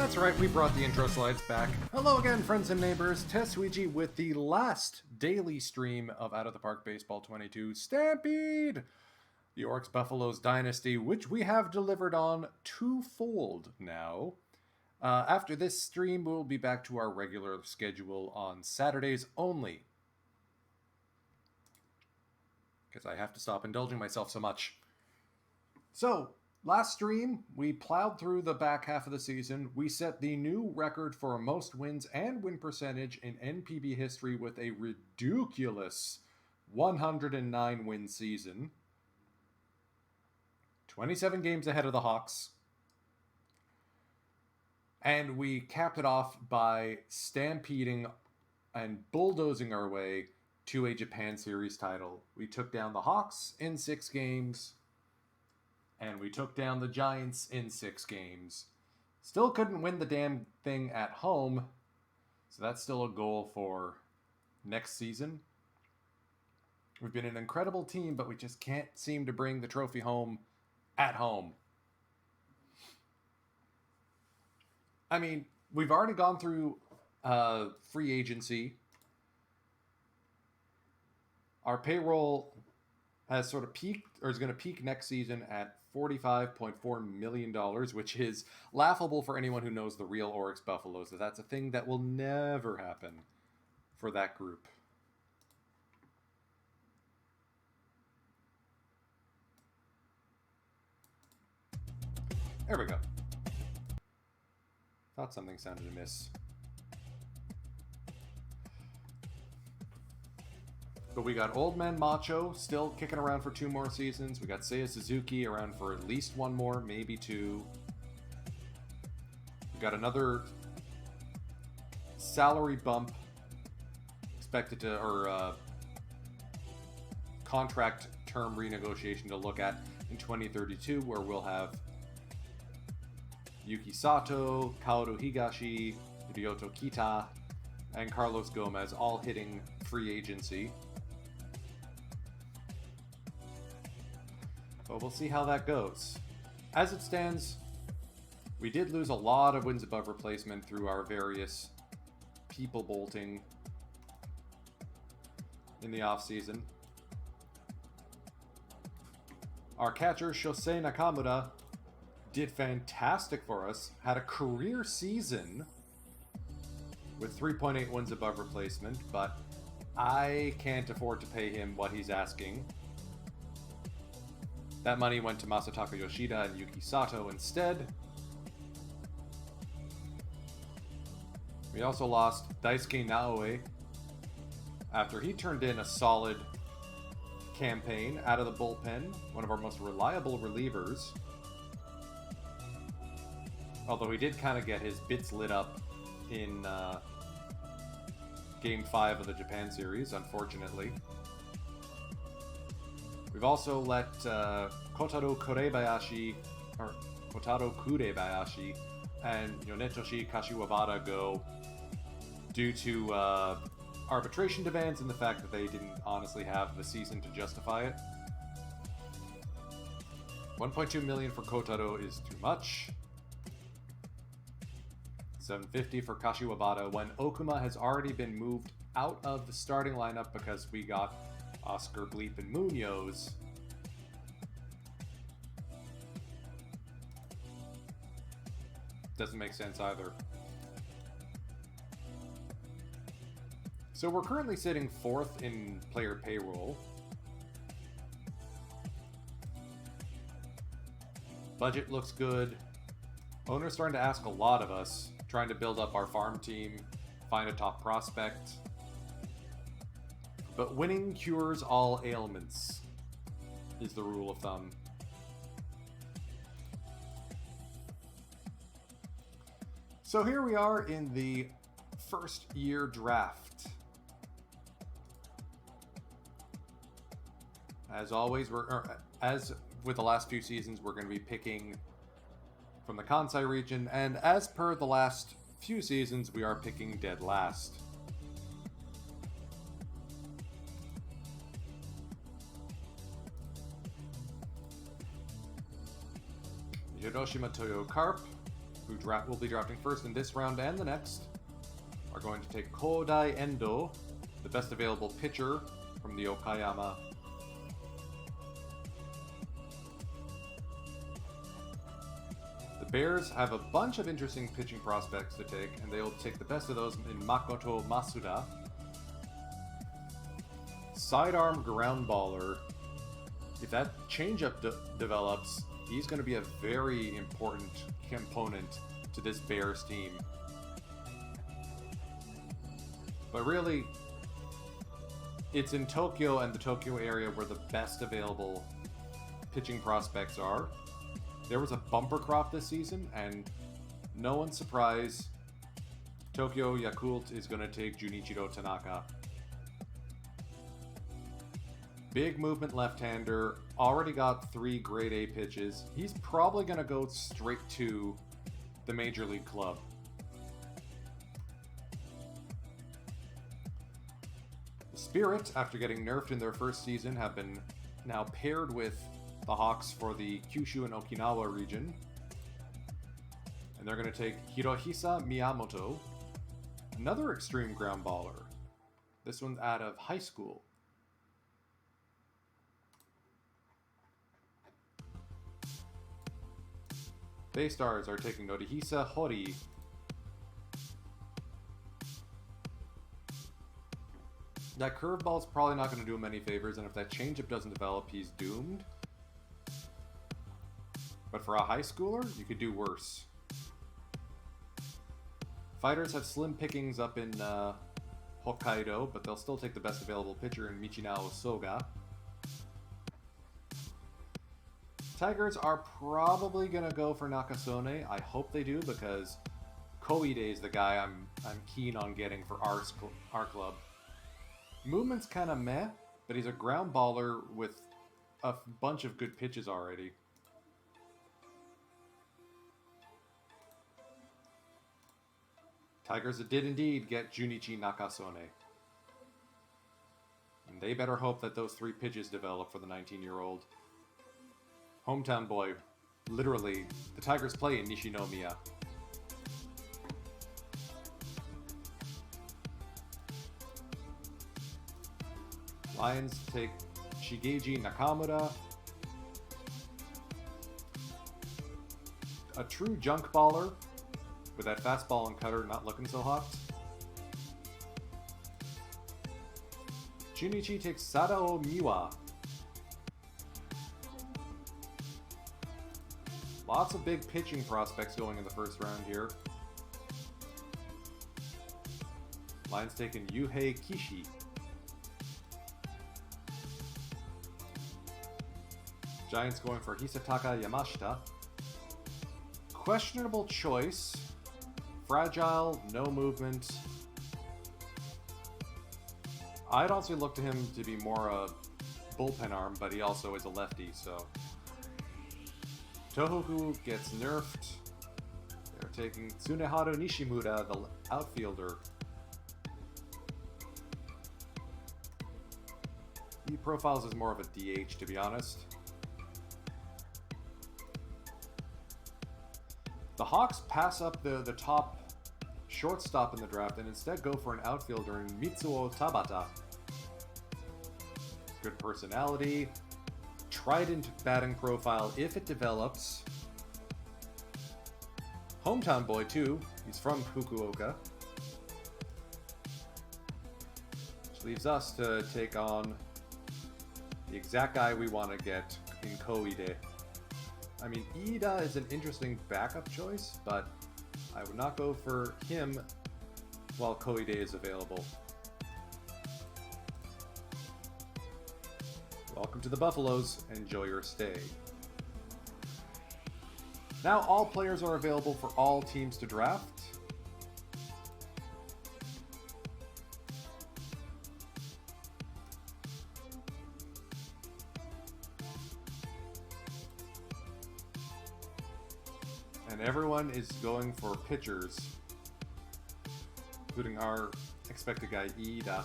That's right, we brought the intro slides back. Hello again, friends and neighbors. Tesuiji with the last daily stream of Out of the Park Baseball 22 Stampede! The Oryx Buffaloes Dynasty, which we have delivered on twofold now. After this stream, we'll be back to our regular schedule on Saturdays only. Because I have to stop indulging myself so much. So, last stream, we plowed through the back half of the season. We set the new record for most wins and win percentage in NPB history with a ridiculous 109 win season. 27 games ahead of the Hawks. And we capped it off by stampeding and bulldozing our way to a Japan Series title. We took down the Hawks in 6 games. And we took down the Giants in 6 games. Still couldn't win the damn thing at home. So that's still a goal for next season. We've been an incredible team, but we just can't seem to bring the trophy home at home. I mean, we've already gone through free agency. Our payroll has sort of peaked, or is going to peak next season at $45.4 million, which is laughable for anyone who knows the real Oryx Buffaloes. That's a thing that will never happen for that group. There we go. Thought something sounded amiss. But we got Old Man Macho still kicking around for 2 more seasons. We got Seiya Suzuki around for at least 1 more, maybe 2. We got another salary bump expected to, or contract term renegotiation to look at in 2032, where we'll have Yuki Sato, Kaoru Higashi, Ryoto Kita, and Carlos Gomez all hitting free agency. But we'll see how that goes. As it stands, we did lose a lot of wins above replacement through our various people bolting in the offseason. Our catcher, Shosei Nakamura, did fantastic for us, had a career season with 3.8 wins above replacement, but I can't afford to pay him what he's asking. That money went to Masataka Yoshida and Yuki Sato instead. We also lost Daisuke Naoe after he turned in a solid campaign out of the bullpen, one of our most reliable relievers. Although he did kind of get his bits lit up in Game 5 of the Japan Series, unfortunately. We've also let Kotaro Kurebayashi and Yonetoshi Kashiwabara go due to arbitration demands and the fact that they didn't honestly have the season to justify it. $1.2 million for Kotaro is too much. $750 for Kashiwabara when Okuma has already been moved out of the starting lineup because we got Oscar Bleep and Munoz. Doesn't make sense either. So we're currently sitting 4th in player payroll. Budget looks good. Owner's starting to ask a lot of us, trying to build up our farm team, find a top prospect. But winning cures all ailments, is the rule of thumb. So here we are in the first year draft. As always, as with the last few seasons, we're going to be picking from the Kansai region, and as per the last few seasons, we are picking dead last. Hiroshima Toyo Carp who will be drafting first in this round and the next, are going to take Kodai Endo, the best available pitcher from the Okayama. The Bears have a bunch of interesting pitching prospects to take, and they will take the best of those in Makoto Masuda. Sidearm ground baller. If that changeup develops, he's going to be a very important component to this Bears team. But really, it's in Tokyo and the Tokyo area where the best available pitching prospects are. There was a bumper crop this season, and no one's surprised, Tokyo Yakult is going to take Junichiro Tanaka. Big movement left-hander, already got 3 grade A pitches. He's probably going to go straight to the major league club. The Spirit, after getting nerfed in their first season, have been now paired with the Hawks for the Kyushu and Okinawa region. And they're going to take Hirohisa Miyamoto, another extreme ground baller. This one's out of high school. Baystars are taking Norihisa Hori. That curveball's probably not going to do him any favors, and if that changeup doesn't develop, he's doomed. But for a high schooler, you could do worse. Fighters have slim pickings up in Hokkaido, but they'll still take the best available pitcher in Michinao Soga. Tigers are probably going to go for Nakasone. I hope they do, because Koide is the guy I'm keen on getting for our club. Movement's kind of meh, but he's a ground baller with a bunch of good pitches already. Tigers did indeed get Junichi Nakasone. And they better hope that those 3 pitches develop for the 19-year-old. Hometown boy. Literally, the Tigers play in Nishinomiya. Lions take Shigeji Nakamura. A true junk baller, with that fastball and cutter not looking so hot. Junichi takes Sadao Miwa. Lots of big pitching prospects going in the first round here. Lions taking Yuhei Kishi. Giants going for Hisataka Yamashita. Questionable choice. Fragile, no movement. I'd also look to him to be more a bullpen arm, but he also is a lefty, so. Tohoku gets nerfed. They're taking Tsuneharu Nishimura, the outfielder. He profiles as more of a DH, to be honest. The Hawks pass up the top shortstop in the draft and instead go for an outfielder in Mitsuo Tabata. Good personality, trident batting profile if it develops. Hometown boy too, he's from Fukuoka. Which leaves us to take on the exact guy we want to get in Koide. I mean, Iida is an interesting backup choice, but I would not go for him while Koide is available. Welcome to the Buffaloes. Enjoy your stay. Now all players are available for all teams to draft. And everyone is going for pitchers, including our expected guy, Iida.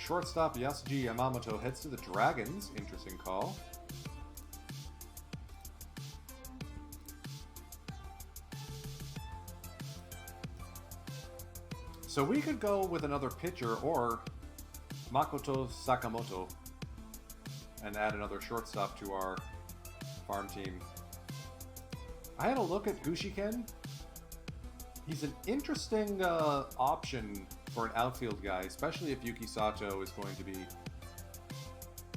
Shortstop Yasuji Yamamoto heads to the Dragons. Interesting call. So we could go with another pitcher or Makoto Sakamoto and add another shortstop to our farm team. I had a look at Gushiken. He's an interesting option for an outfield guy, especially if Yuki Sato is going to be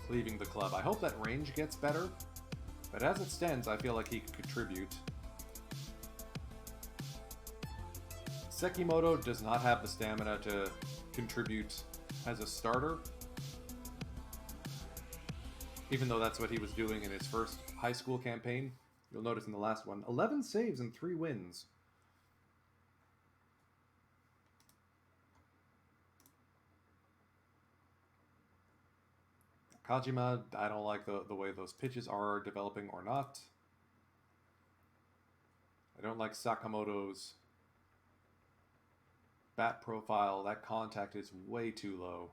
leaving the club. I hope that range gets better, but as it stands, I feel like he could contribute. Sekimoto does not have the stamina to contribute as a starter, even though that's what he was doing in his first high school campaign. You'll notice in the last one, 11 saves and 3 wins. Kajima, I don't like the way those pitches are developing or not. I don't like Sakamoto's bat profile. That contact is way too low.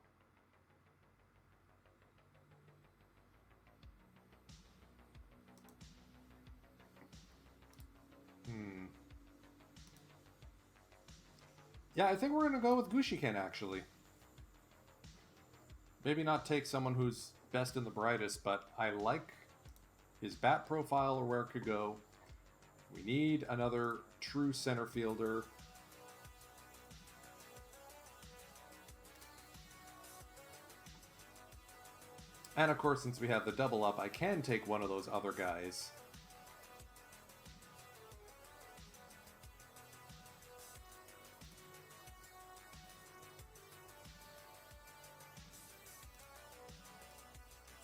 Yeah, I think we're going to go with Gushiken, actually. Maybe not take someone who's best and the brightest, but I like his bat profile or where it could go. We need another true center fielder. And of course, since we have the double up, I can take one of those other guys.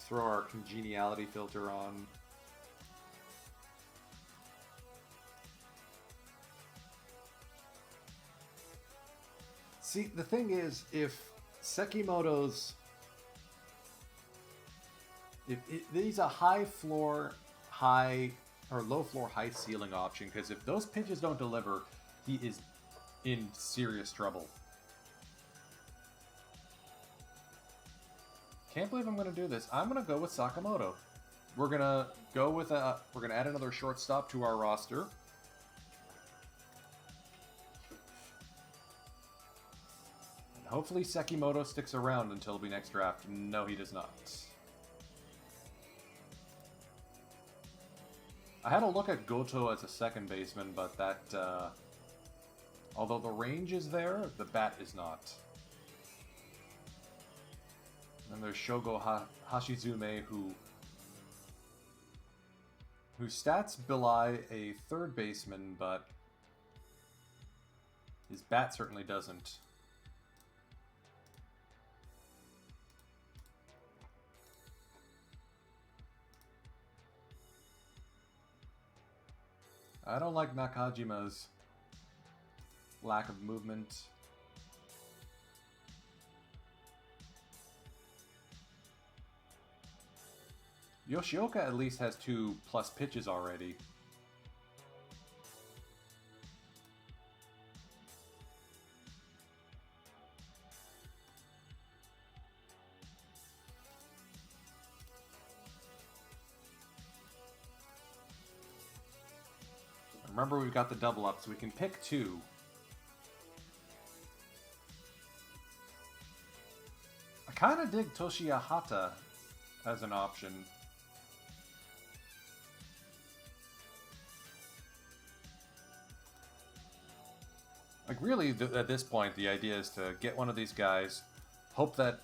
Throw our congeniality filter on. See, the thing is, if Sekimoto's... He's a high floor, high... or low floor, high ceiling option, because if those pitches don't deliver, he is in serious trouble. Can't believe I'm going to do this. I'm going to go with Sakamoto. We're going to go with we're going to add another shortstop to our roster. And hopefully Sekimoto sticks around until the next draft. No, he does not. I had a look at Goto as a second baseman, but that, although the range is there, the bat is not. And there's Shogo Hashizume, whose stats belie a third baseman, but his bat certainly doesn't. I don't like Nakajima's lack of movement. Yoshioka at least has 2+ pitches already. Remember, we've got the double up, so we can pick 2. I kind of dig Toshiya Hata as an option. Like, really, at this point, the idea is to get one of these guys, hope that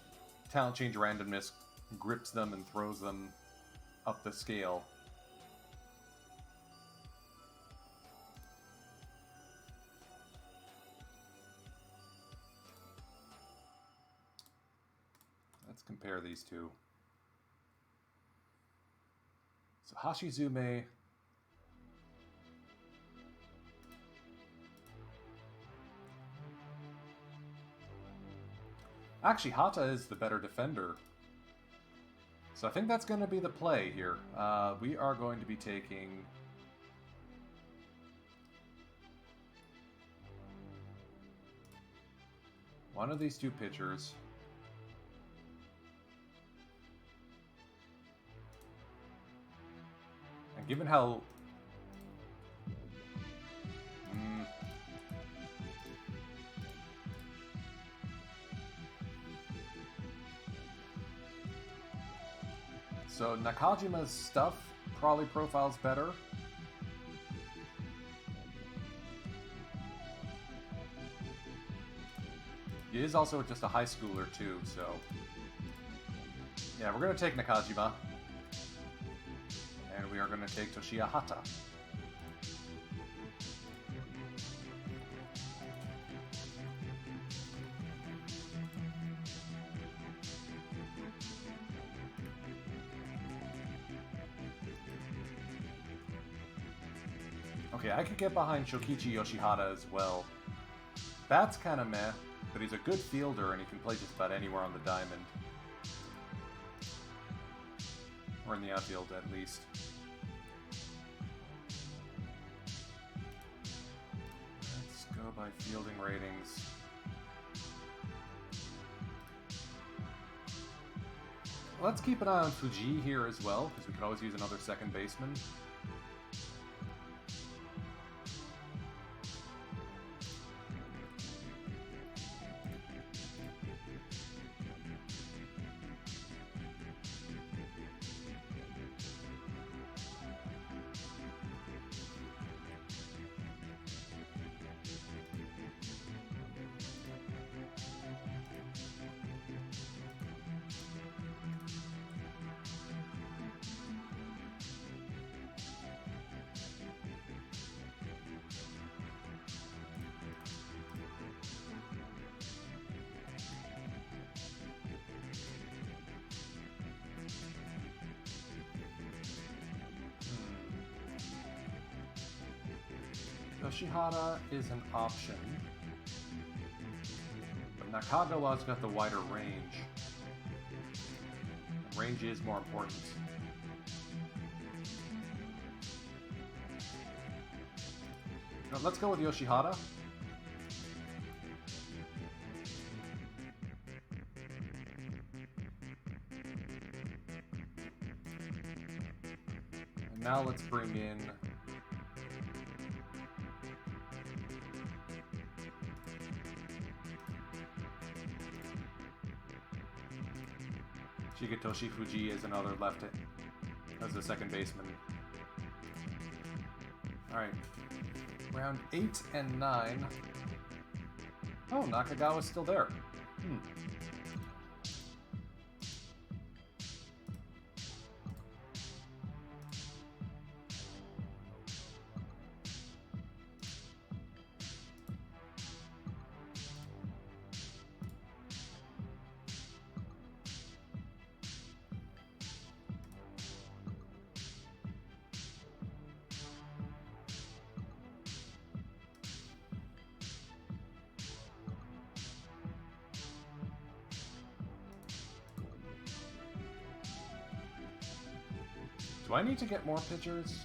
talent change randomness grips them and throws them up the scale. Let's compare these two. So Hashizume... Actually, Hata is the better defender. So I think that's going to be the play here. We are going to be taking... one of these 2 pitchers. Given how... So Nakajima's stuff probably profiles better. He is also just a high schooler too, so... Yeah, we're going to take Nakajima. And we are going to take Toshiya Hata. Okay, I could get behind Shokichi Yoshihata as well. That's kind of meh, but he's a good fielder and he can play just about anywhere on the diamond. Or in the outfield, at least. Let's go by fielding ratings. Let's keep an eye on Fuji here as well, because we could always use another second baseman. Yoshihata is an option, but Nakagawa's got the wider range. Range is more important. Now, let's go with Yoshihata. And now let's bring in Shigetoshi Fuji is another left as a second baseman. Alright. Round 8 and 9. Oh, Nakagawa's still there. Do I need to get more pitchers?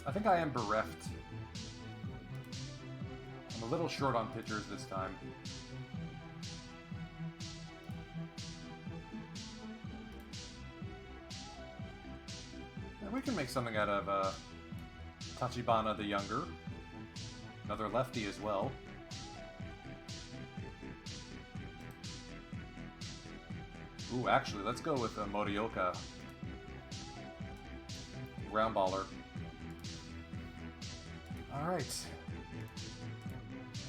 I think I am bereft. I'm a little short on pitchers this time. Yeah, we can make something out of Tachibana the Younger. Another lefty as well. Ooh, actually, let's go with Morioka. Ground baller. Alright.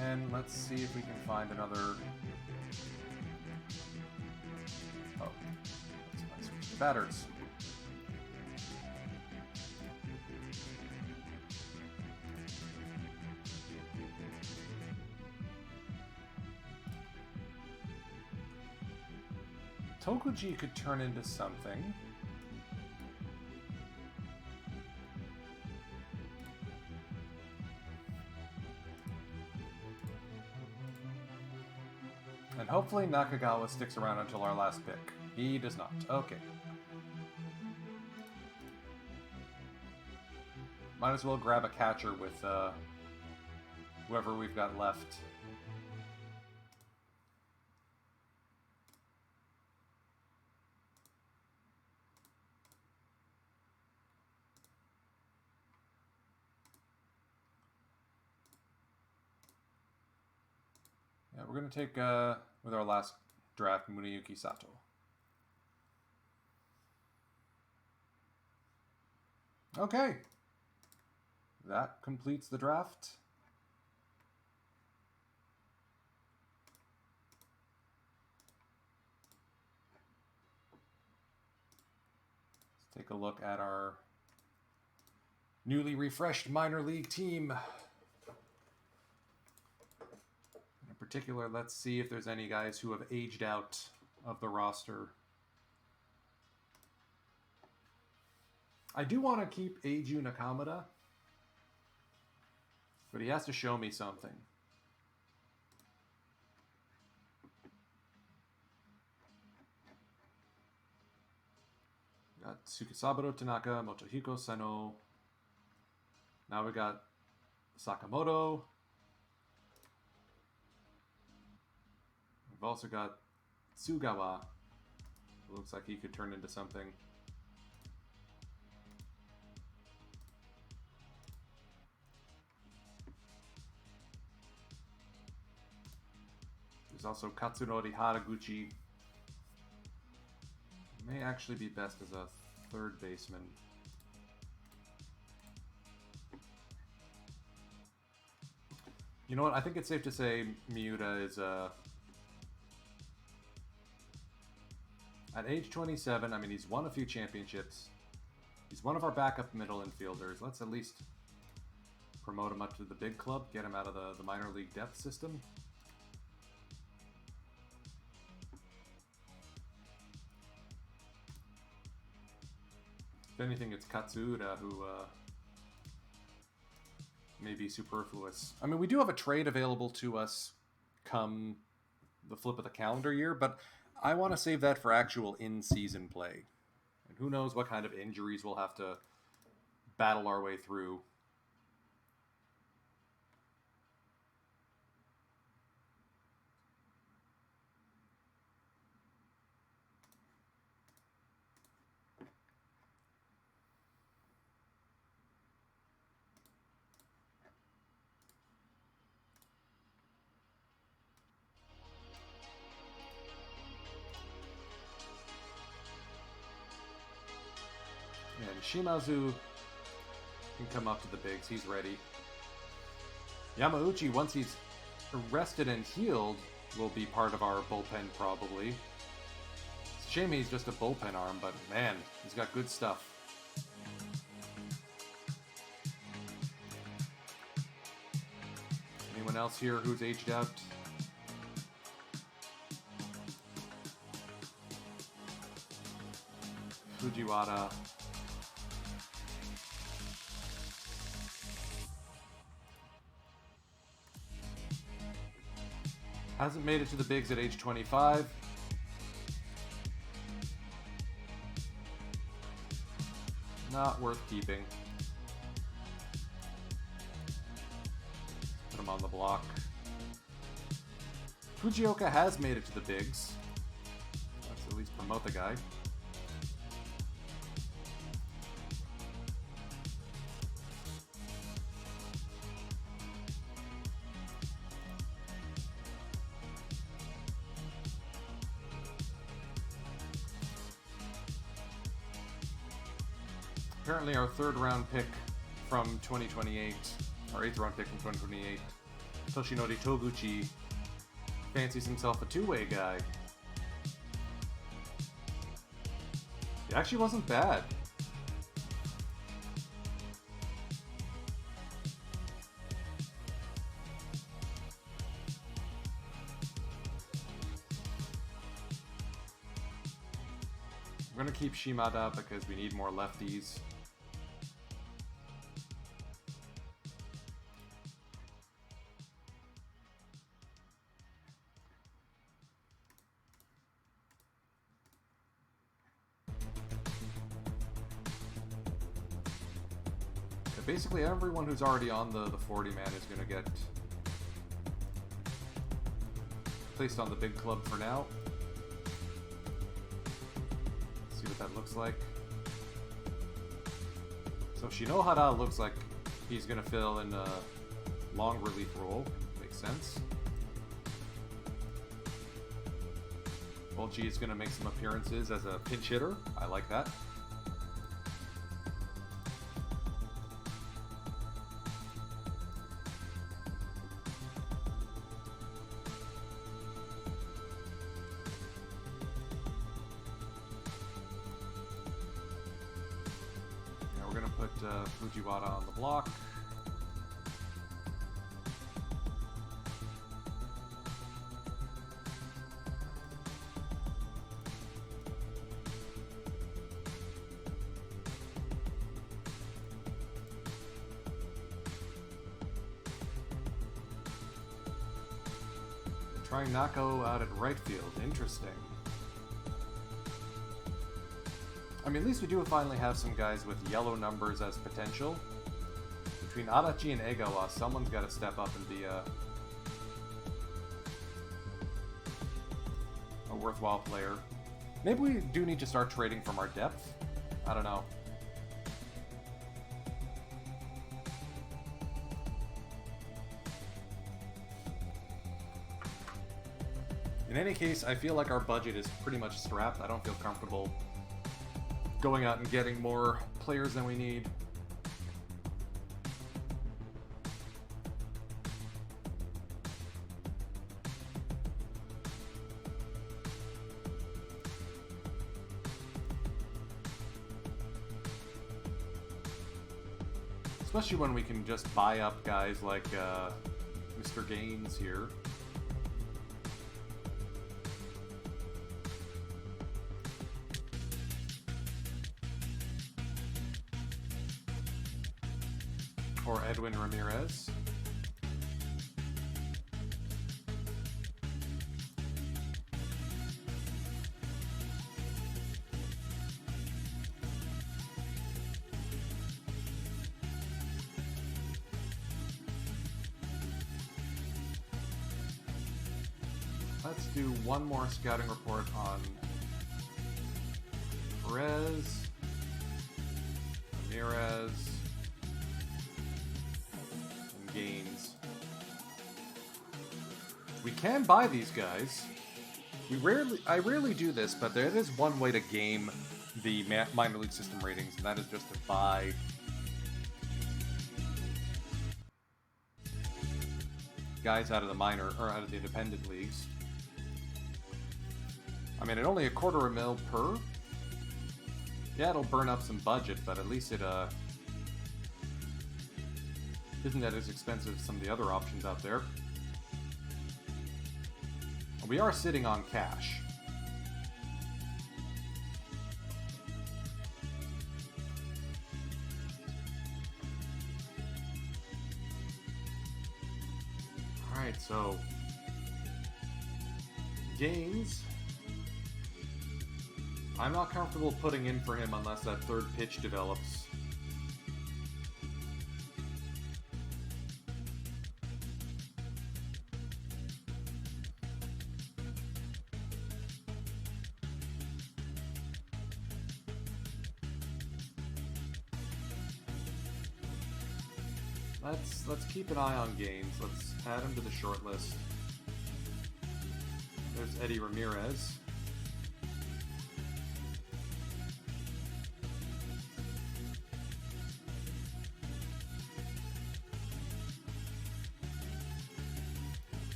And let's see if we can find another... Oh. Let's switch to batters. Tokuji could turn into something. And hopefully Nakagawa sticks around until our last pick. He does not. Okay. Might as well grab a catcher with whoever we've got left. we're going to take, with our last draft, Muneyuki Sato. Okay. That completes the draft. Let's take a look at our newly refreshed minor league team. In particular, let's see if there's any guys who have aged out of the roster. I do want to keep Eiju Nakamura, but he has to show me something. Got Tsukisaburo Tanaka, Motohiko Seno. Now we got Sakamoto. We've also got Tsugawa. Looks like he could turn into something. There's also Katsunori Haraguchi. May actually be best as a third baseman. You know what? I think it's safe to say Miura is at age 27. I mean, he's won a few championships. He's one of our backup middle infielders. Let's at least promote him up to the big club, get him out of the minor league depth system. If anything, it's Katsuura who may be superfluous. I mean, we do have a trade available to us come the flip of the calendar year, but I want to save that for actual in-season play. And who knows what kind of injuries we'll have to battle our way through. And Shimazu can come up to the bigs. He's ready. Yamauchi, once he's rested and healed, will be part of our bullpen probably. It's a shame he's just a bullpen arm, but man, he's got good stuff. Anyone else here who's aged out? Fujiwara. Hasn't made it to the bigs at age 25. Not worth keeping. Put him on the block. Fujioka has made it to the bigs. Let's at least promote the guy. Apparently our third round pick from 2028, our 8th round pick from 2028, Toshinori Toguchi, fancies himself a two-way guy. He actually wasn't bad. We're going to keep Shimada because we need more lefties. Basically, everyone who's already on the 40-man is going to get placed on the big club for now. See what that looks like. So Shinohara looks like he's going to fill in a long relief role. Makes sense. Bochy is going to make some appearances as a pinch hitter. I like that. Yeah, we're going to put Fujiwara on the block. Trying Nako out at right field. Interesting. I mean, at least we do finally have some guys with yellow numbers as potential. Between Adachi and Egawa, someone's got to step up and be a worthwhile player. Maybe we do need to start trading from our depth. I don't know. In any case, I feel like our budget is pretty much strapped. I don't feel comfortable going out and getting more players than we need. Especially when we can just buy up guys like Mr. Gaines here. Or Edwin Ramirez. Let's do one more scouting report on Perez, Ramirez, and Gaines. We can buy these guys. I rarely do this, but there is one way to game the minor league system ratings, and that is just to buy guys out of the minor or out of the independent leagues. I mean, at only $250,000 per. Yeah, it'll burn up some budget, but at least it isn't that as expensive as some of the other options out there. We are sitting on cash. Alright, so Gaines, I'm not comfortable putting in for him unless that third pitch develops. Let's keep an eye on Gaines. Let's add him to the short list. There's Eddie Ramirez.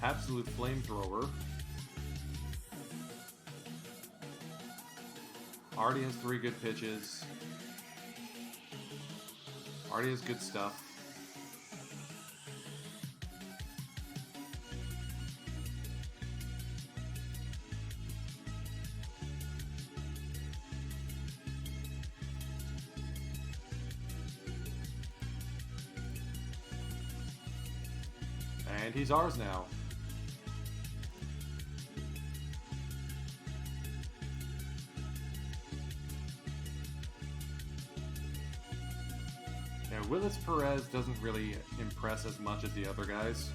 Absolute flamethrower. Already has 3 good pitches. Already has good stuff. And he's ours now. Now, Willis Perez doesn't really impress as much as the other guys.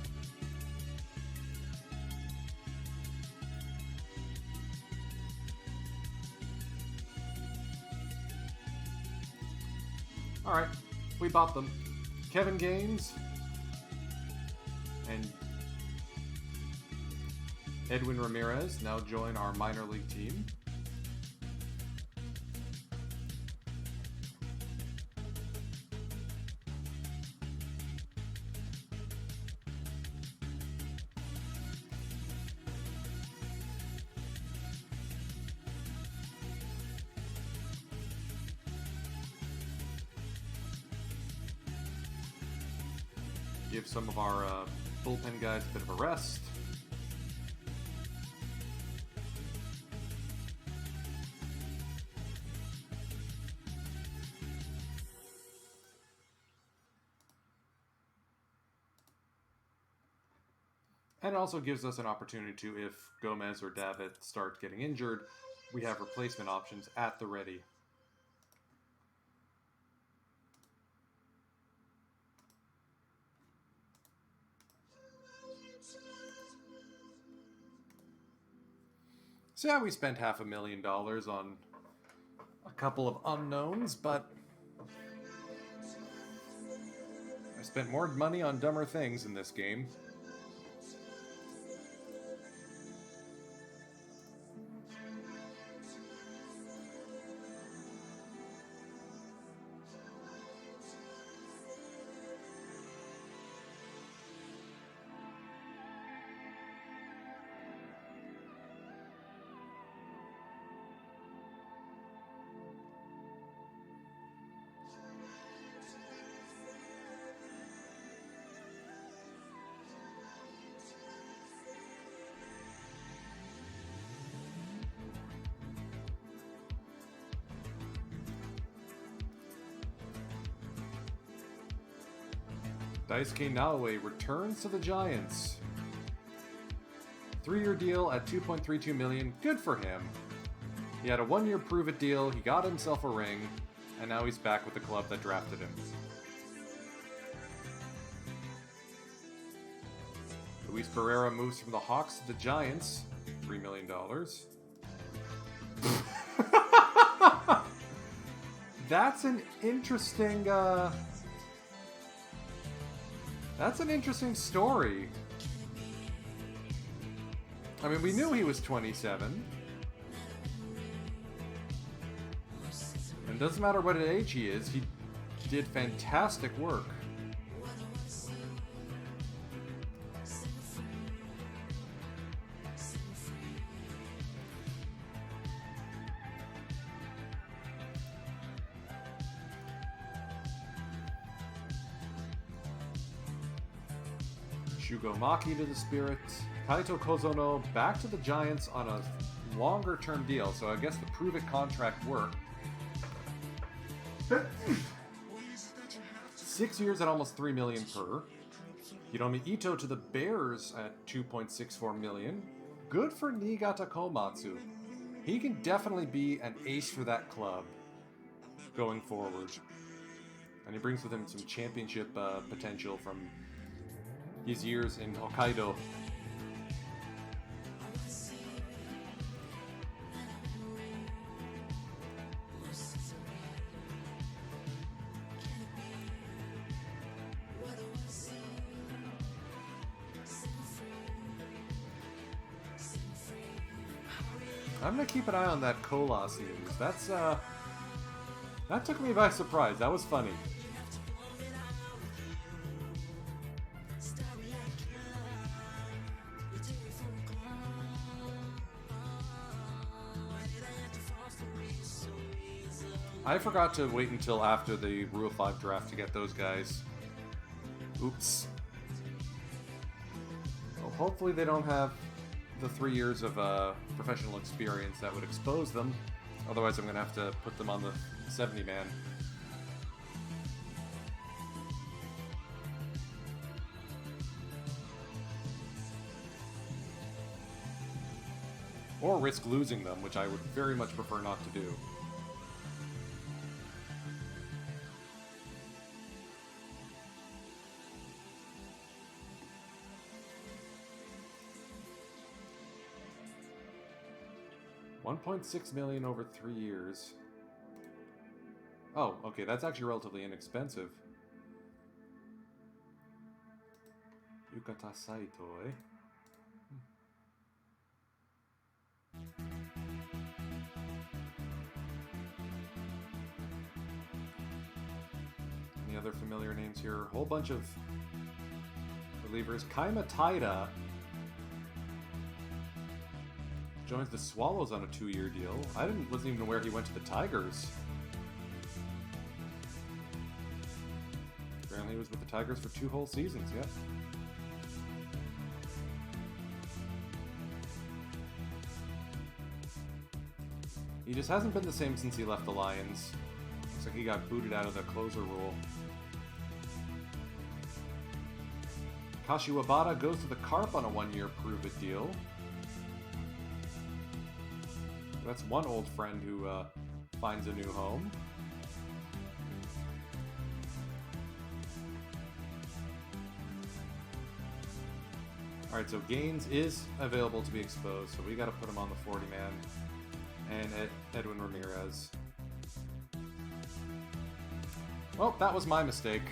Alright, we bought them. Kevin Gaines and Edwin Ramirez now join our minor league team. Give some of our bullpen guys a bit of a rest. And it also gives us an opportunity to, if Gomez or Davitt start getting injured, we have replacement options at the ready. So yeah, we spent $500,000 on a couple of unknowns, but I spent more money on dumber things in this game. Daisuke Naoe returns to the Giants. 3-year deal at $2.32 million. Good for him. He had a 1-year prove-it deal, he got himself a ring, and now he's back with the club that drafted him. Luis Barrera moves from the Hawks to the Giants. $3 million. That's an interesting... That's an interesting story. I mean, we knew he was 27. And it doesn't matter what age he is, he did fantastic work. Shugo Maki to the Spirit. Kaito Kozono back to the Giants on a longer term deal, so I guess the prove-it contract worked. 6 years at almost $3 million per. Hiromi Ito to the Bears at $2.64 million. Good for Niigata Komatsu. He can definitely be an ace for that club going forward. And he brings with him some championship potential from his years in Hokkaido. I'm gonna keep an eye on that Kolas news. That's that took me by surprise. That was funny. I forgot to wait until after the Rule 5 draft to get those guys. Oops. Well, hopefully they don't have the 3 years of professional experience that would expose them. Otherwise I'm going to have to put them on the 70-man. Or risk losing them, which I would very much prefer not to do. $1.6 million over 3 years. Oh, okay, that's actually relatively inexpensive. Yukata Saito, eh? Any other familiar names here? A whole bunch of relievers. Kaima Taida joins the Swallows on a 2-year deal. I wasn't even aware he went to the Tigers. Apparently he was with the Tigers for 2 whole seasons, yep. He just hasn't been the same since he left the Lions. Looks like he got booted out of the closer role. Kashiwabara goes to the Carp on a 1-year prove-it deal. That's one old friend who finds a new home. Alright, so Gaines is available to be exposed, so we gotta put him on the 40-man. And Edwin Ramirez. Well, that was my mistake.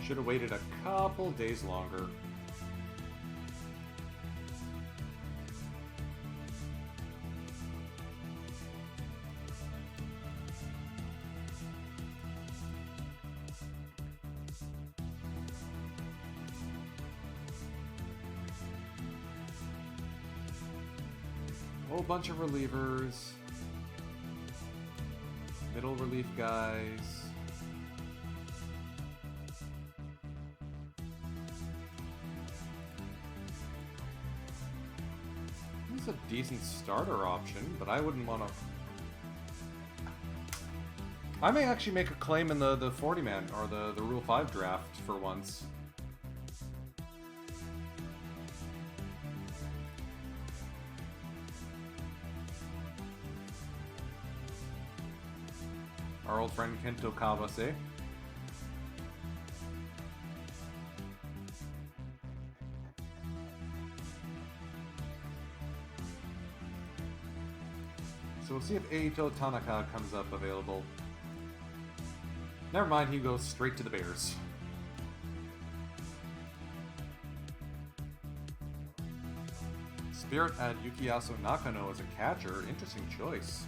Should have waited a couple days longer. Whole bunch of relievers. Middle relief guys. It's a decent starter option, but I wouldn't want to... I may actually make a claim in the 40-man, or the Rule 5 draft for once. Our old friend Kento Kawase. So we'll see if Eito Tanaka comes up available. Never mind, he goes straight to the Bears. Spirit had Yukiyasu Nakano as a catcher. Interesting choice.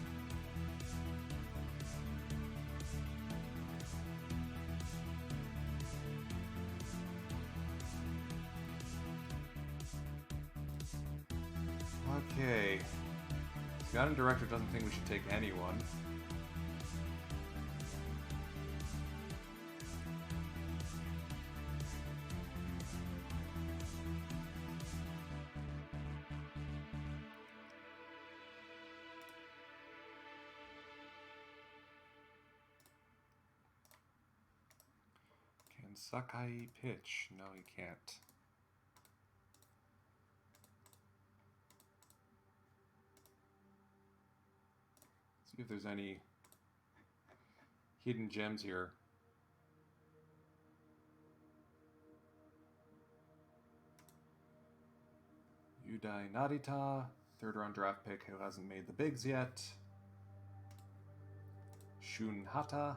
Okay. Scouting director doesn't think we should take anyone. Can Sakai pitch? No, he can't. See if there's any hidden gems here. Yudai Narita, 3rd-round draft pick who hasn't made the bigs yet. Shun Hata.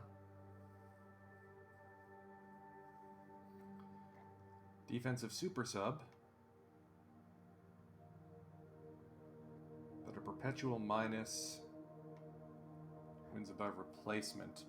Defensive super sub. But a perpetual minus. Wins above replacement.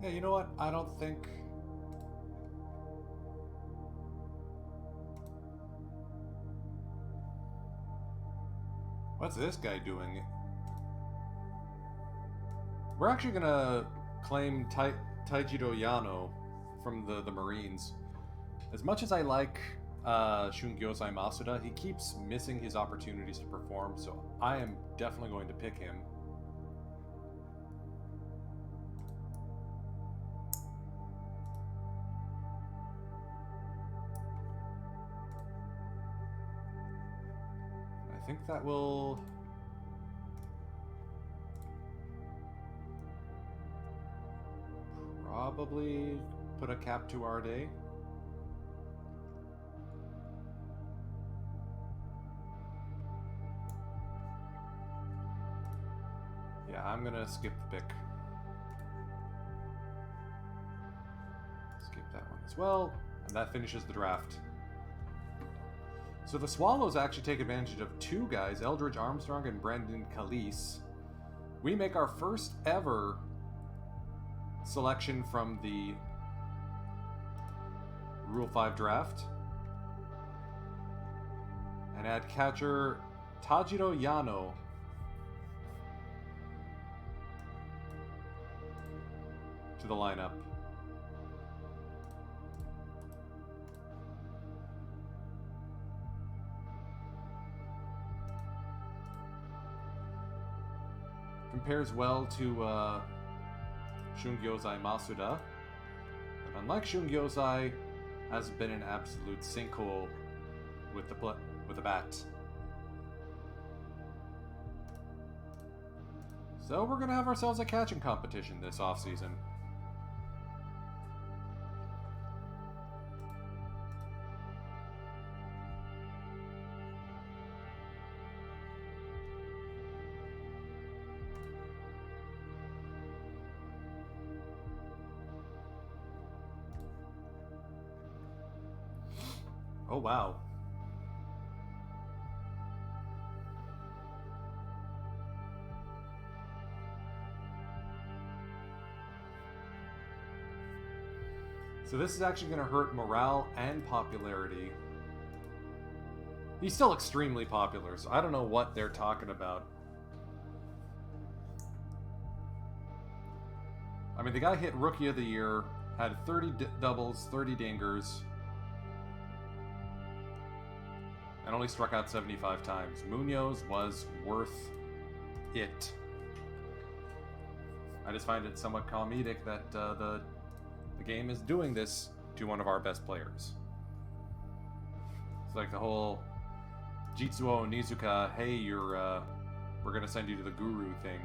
Yeah, you know what? I don't think... What's this guy doing? We're actually gonna claim Taijiro Yano from the Marines. As much as I like Shungyosai Masuda. He keeps missing his opportunities to perform, so I am definitely going to pick him. I think that will... probably put a cap to our day. Yeah, I'm gonna skip the pick. Skip that one as well, and that finishes the draft. So the Swallows actually take advantage of two guys, Eldridge Armstrong and Brandon Calise. We make our first ever selection from the Rule 5 draft. And add catcher Tajiro Yano. To the lineup. Compares well to Shungyosai Masuda, but unlike Shungyosai, has been an absolute sinkhole with the bat. So we're gonna have ourselves a catching competition this offseason. Oh, wow. So this is actually going to hurt morale and popularity. He's still extremely popular, so I don't know what they're talking about. I mean, the guy hit Rookie of the Year, had 30 doubles, 30 dingers, and only struck out 75 times. Munoz was worth it. I just find it somewhat comedic that the game is doing this to one of our best players. It's like the whole Jitsuo Nizuka, hey, we're gonna send you to the guru thing.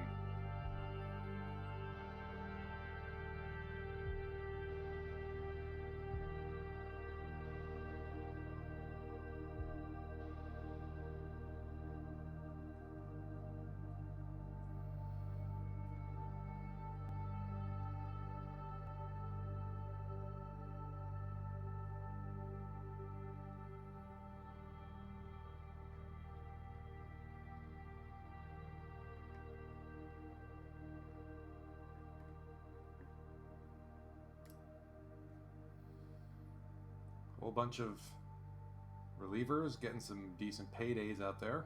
Whole bunch of relievers getting some decent paydays out there.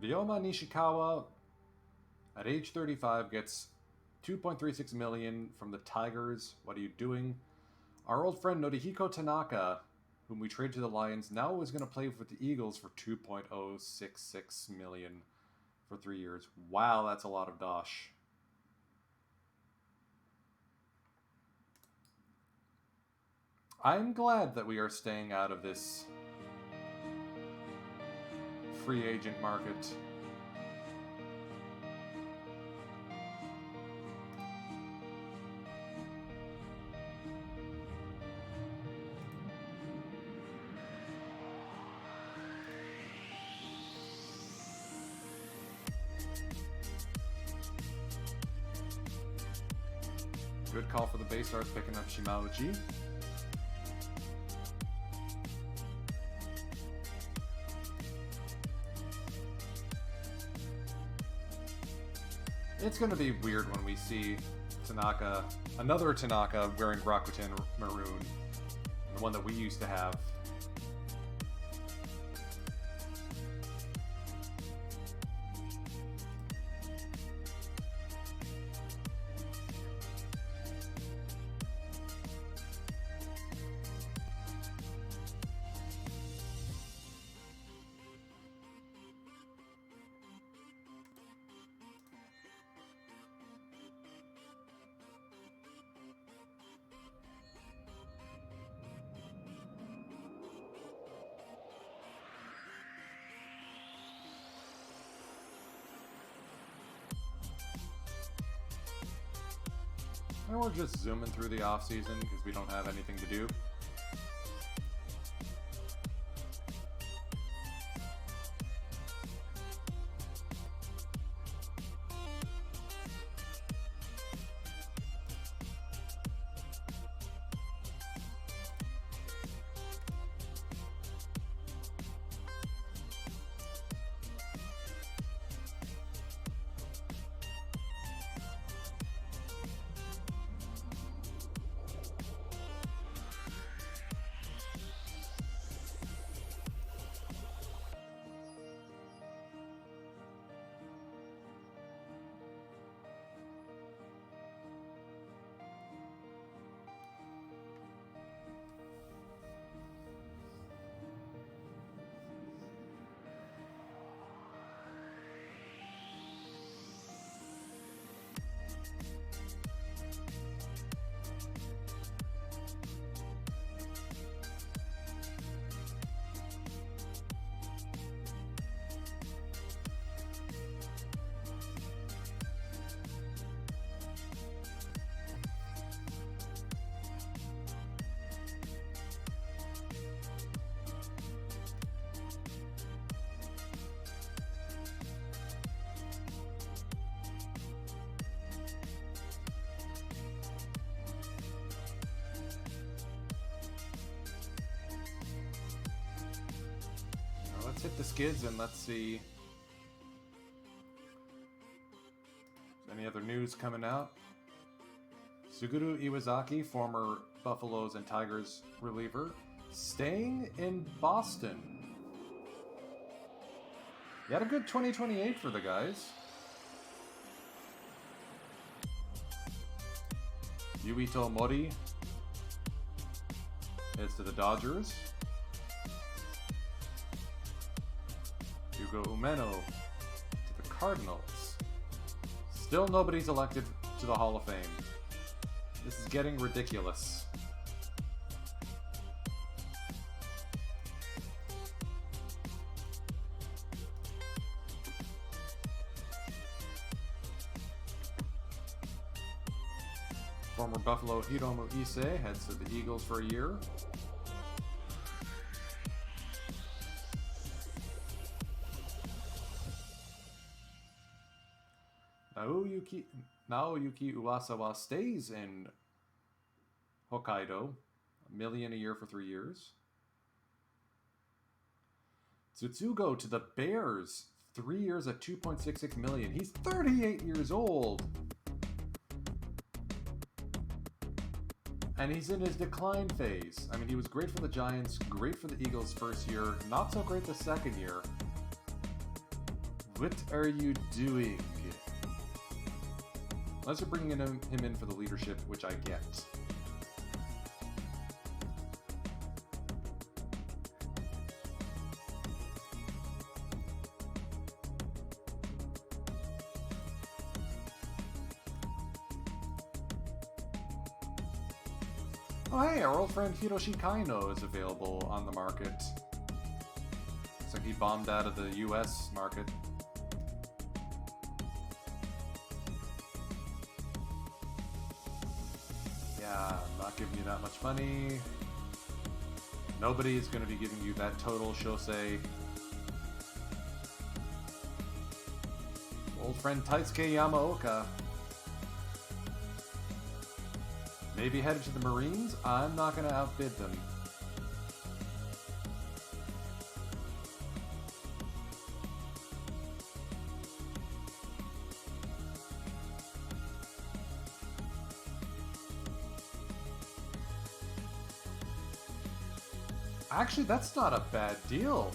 Ryoma Nishikawa, at age 35, gets $2.36 million from the Tigers. What are you doing? Our old friend Norihiko Tanaka, whom we traded to the Lions, now is going to play with the Eagles for $2.066 million for 3 years. Wow, that's a lot of dosh. I'm glad that we are staying out of this free agent market. Good call for the base stars picking up Shimauchi. It's going to be weird when we see Tanaka, another Tanaka wearing Rakuten Maroon, the one that we used to have. And we're just zooming through the off-season because we don't have anything to do. Let's hit the skids and let's see if any other news coming out. Suguru Iwazaki, former Buffaloes and Tigers reliever, staying in Boston. He had a good 2028 for the guys. Yuito Mori heads to the Dodgers. Hugo Umeno to the Cardinals. Still nobody's elected to the Hall of Fame. This is getting ridiculous. Former Buffalo Hiromu Issei heads to the Eagles for a year. Naoyuki Uwasawa stays in Hokkaido, $1 million a year for 3 years. Tsutsugo to the Bears, 3 years at $2.66 million. He's 38 years old. And he's in his decline phase. I mean, he was great for the Giants, great for the Eagles first year, not so great the second year. What are you doing? Unless you're bringing him in for the leadership, which I get. Oh hey, our old friend Hiroshi Kaino is available on the market. Looks like he bombed out of the US market. Yeah, I'm not giving you that much money. Nobody is going to be giving you that total Shosei. Old friend Taisuke Yamaoka. Maybe headed to the Marines? I'm not going to outbid them. Actually, that's not a bad deal.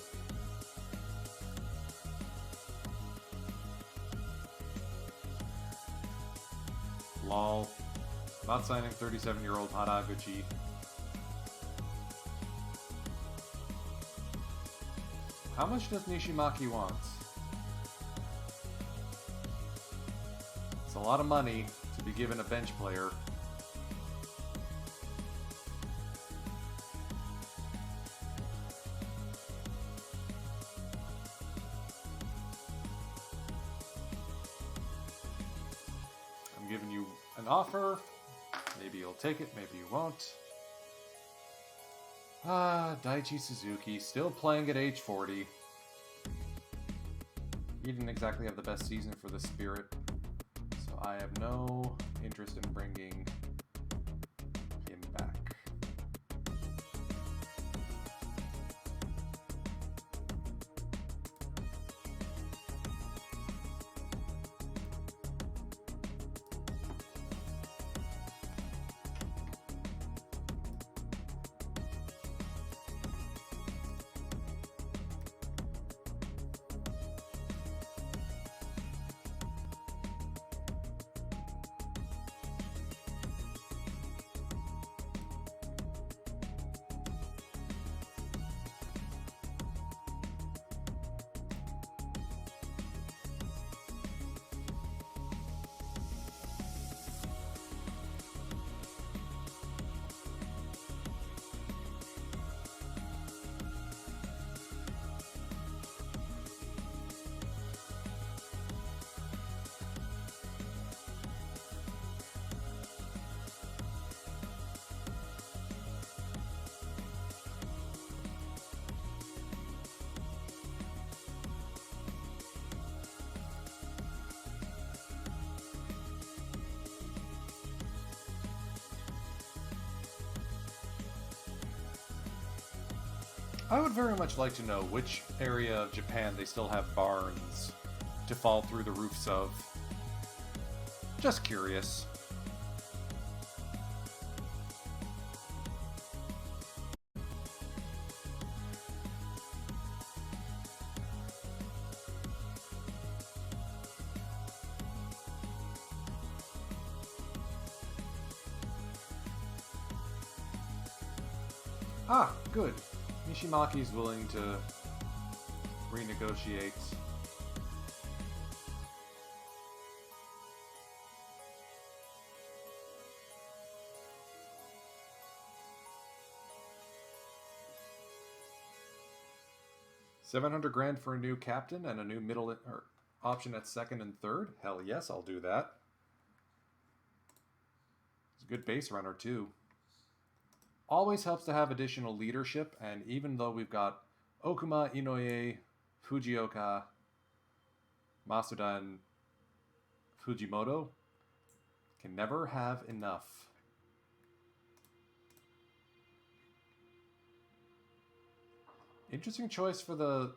Lol. Not signing 37-year-old Haraguchi. How much does Nishimaki want? It's a lot of money to be given a bench player. I'm giving you an offer. Maybe you'll take it, maybe you won't. Ah, Daichi Suzuki, still playing at age 40. He didn't exactly have the best season for the Spirit, so I have no interest in bringing him back. I would very much like to know which area of Japan they still have barns to fall through the roofs of. Just curious. Ah, good. Nishimaki's willing to renegotiate. $700 grand for a new captain and a new middle option at second and third? Hell yes, I'll do that. It's a good base runner too. Always helps to have additional leadership, and even though we've got Okuma, Inoue, Fujioka, Masuda, and Fujimoto, can never have enough. Interesting choice for the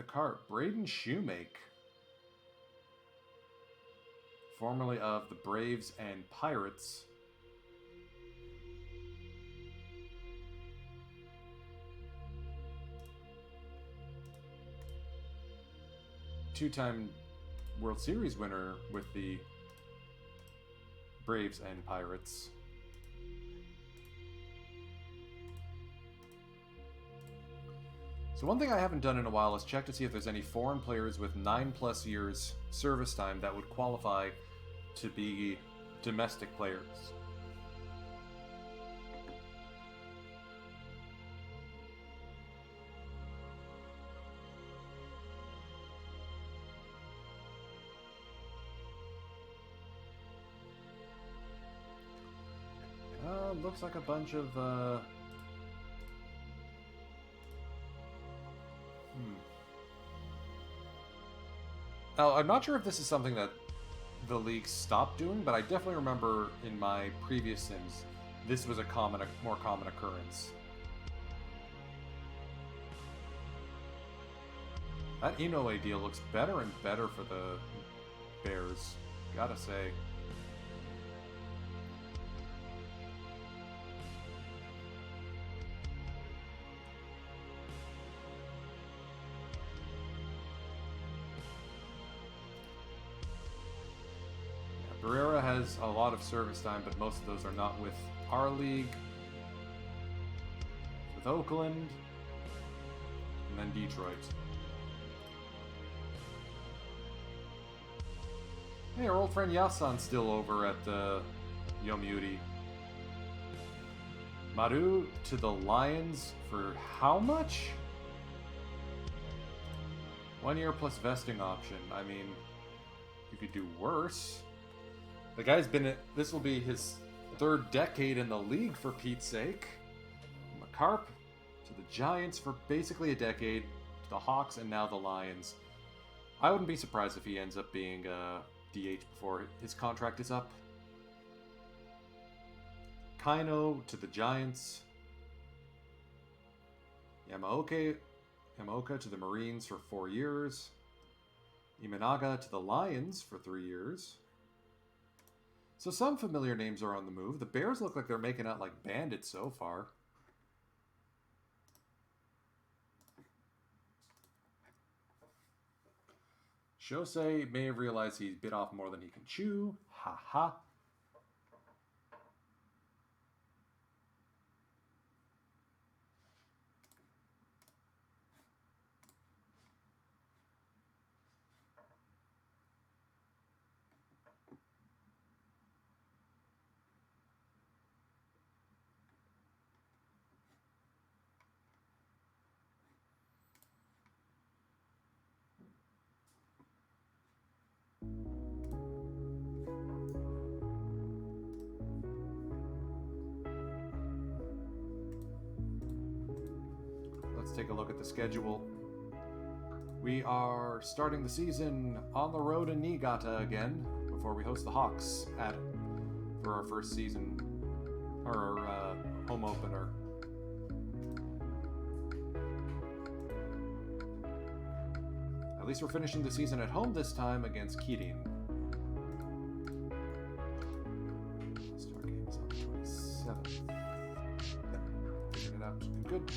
cart. Braden Shoemake, formerly of the Braves and Pirates. Two-time World Series winner with the Braves and Pirates. So one thing I haven't done in a while is check to see if there's any foreign players with 9+ years service time that would qualify to be domestic players. Looks like a bunch of, Now, I'm not sure if this is something that the league stopped doing, but I definitely remember in my previous Sims, this was a more common occurrence. That Inoue deal looks better and better for the Bears, gotta say. Barrera has a lot of service time, but most of those are not with our league. With Oakland, and then Detroit. Hey, our old friend Yasan's still over at Yomiuri. Maru to the Lions for how much? 1 year plus vesting option. I mean, you could do worse. The guy's been this will be his Third decade in the league, for Pete's sake. From a Carp to the Giants for basically a decade, to the Hawks, and now the Lions. I wouldn't be surprised if he ends up being a DH before his contract is up. Kaino to the Giants. Yamaoka to the Marines for 4 years. Imanaga to the Lions for 3 years. So some familiar names are on the move. The Bears look like they're making out like bandits so far. Shosei may have realized he's bit off more than he can chew. Ha ha. Let's take a look at the schedule. We are starting the season on the road in Niigata again before we host the Hawks for our first season, or our home opener. At least we're finishing the season at home this time against Kirin. Start game is on the 27th. Yep, figured it out. Good.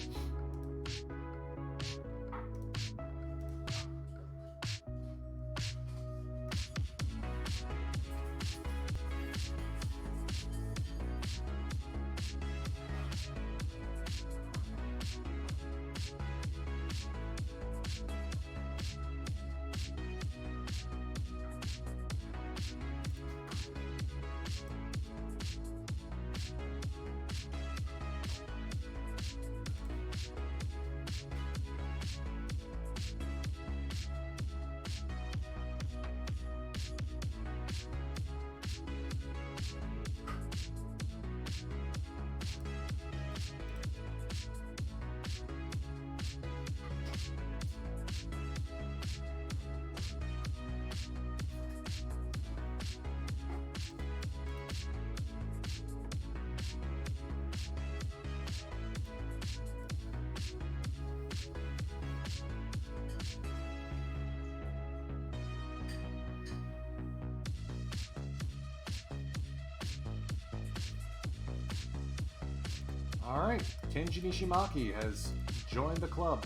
Alright, Kenji Nishimaki has joined the club.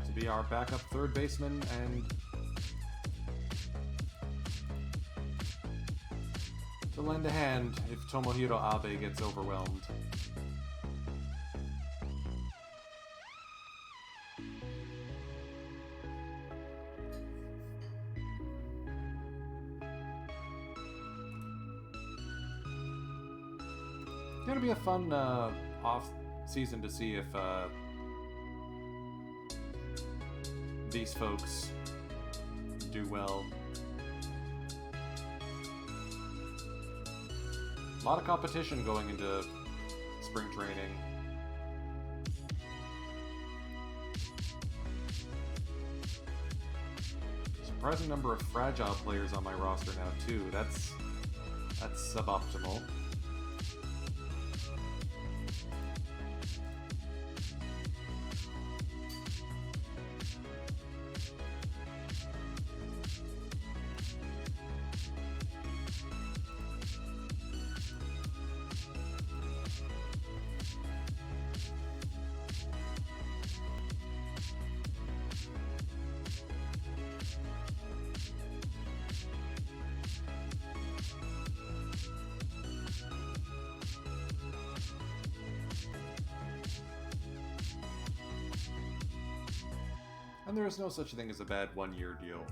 To be our backup third baseman and to lend a hand if Tomohiro Abe gets overwhelmed. It's gonna be a fun off season to see if these folks do well. A lot of competition going into spring training. Surprising number of fragile players on my roster now too. That's suboptimal. And there is no such thing as a bad one-year deal.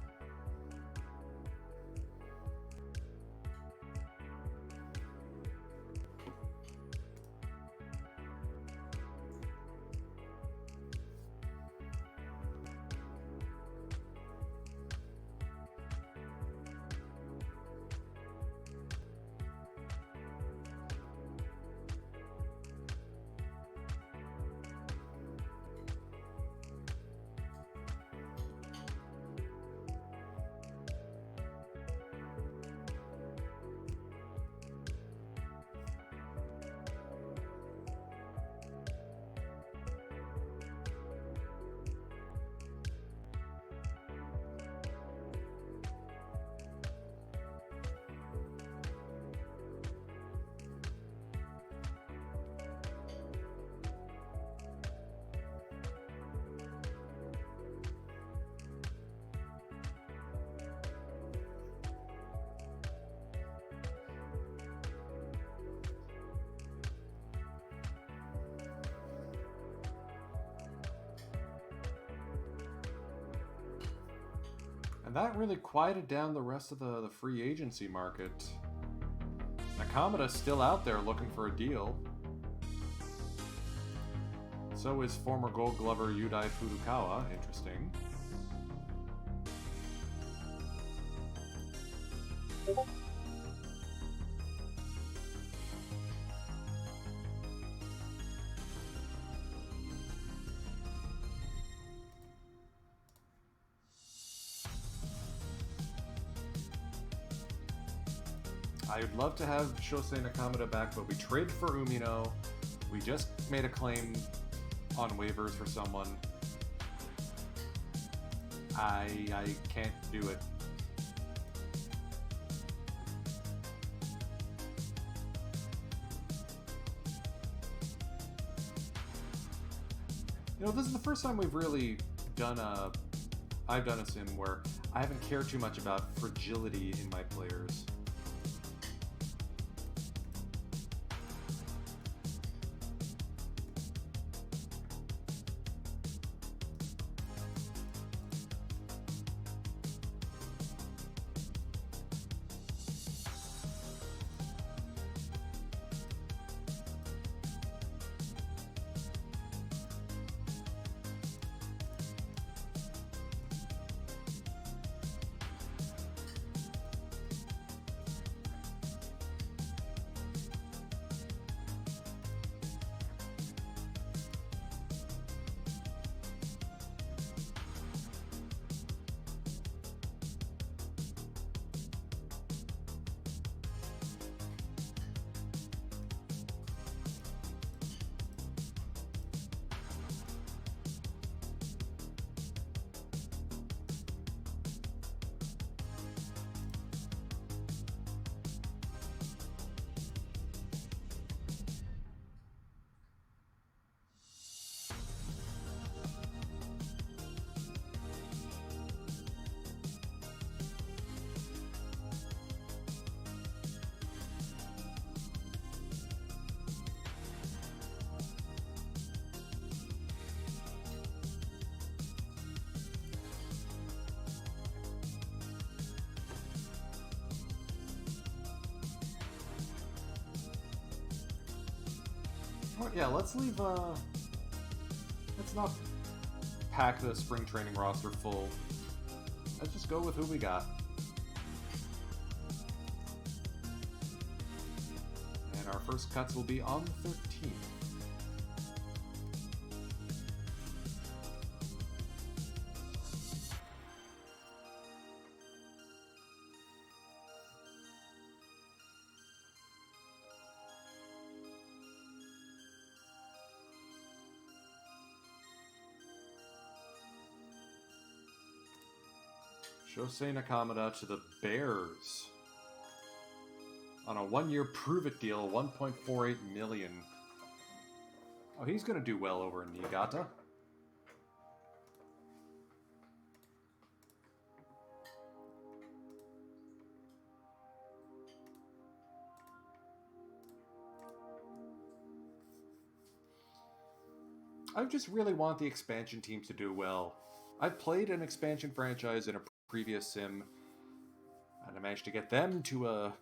And that really quieted down the rest of the free agency market. Nakamada's still out there looking for a deal. So is former Gold Glover Yudai Furukawa. Interesting. I would love to have Shosei Nakamura back, but we traded for Umino. We just made a claim on waivers for someone. I can't do it. You know, this is the first time we've really done I've done a sim where I haven't cared too much about fragility in my players. Yeah, let's leave, let's not pack the spring training roster full. Let's just go with who we got. And our first cuts will be on the 13th. Shosei Nakamura to the Bears on a one-year prove-it deal, $1.48 million. Oh, he's going to do well over in Niigata. I just really want the expansion teams to do well. I've played an expansion franchise in a previous sim, and I managed to get them to a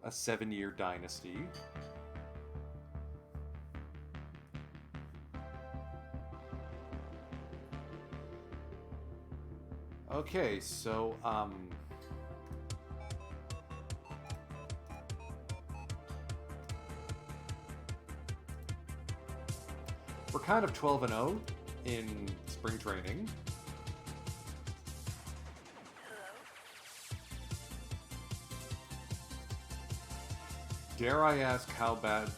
7-year dynasty. Okay, so, we're kind of 12-0 in spring training. Dare I ask how bad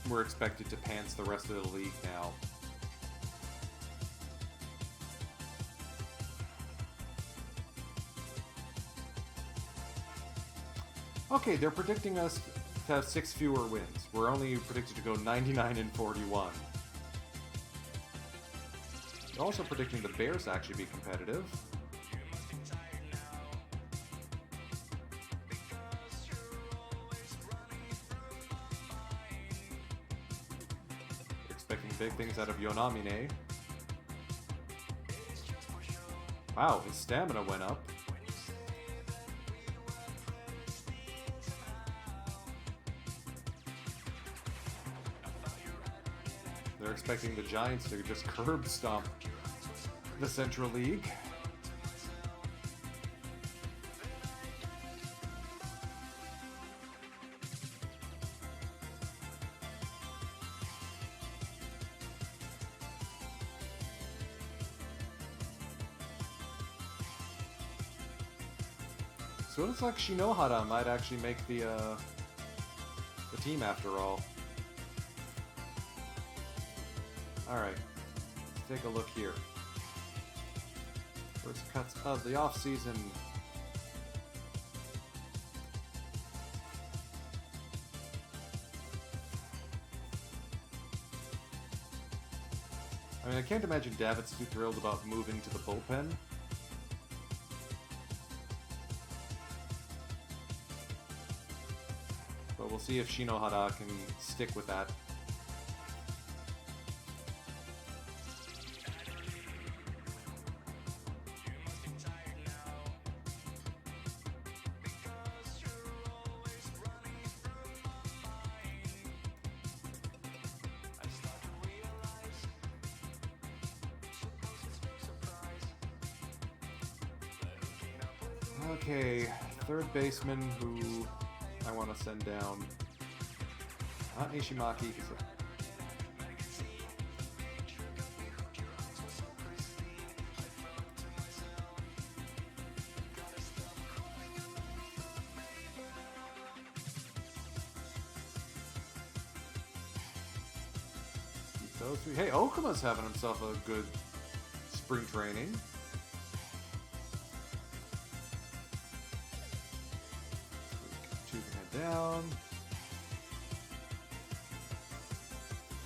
we're expected to pants the rest of the league now? Okay, they're predicting us to have 6 fewer wins. We're only predicted to go 99-41. They're also predicting the Bears to actually be competitive. Expecting big things out of Yonamine. Wow, his stamina went up. expecting the Giants to just curb stomp the Central League. So it looks like Shinohara might actually make the team after all. Alright, let's take a look here. First cuts of the off-season. I mean, I can't imagine David's too thrilled about moving to the bullpen. But we'll see if Shinohara can stick with that. Okay, third baseman who I want to send down. Not Nishimaki. Those three. Hey, Okuma's having himself a good spring training. Down.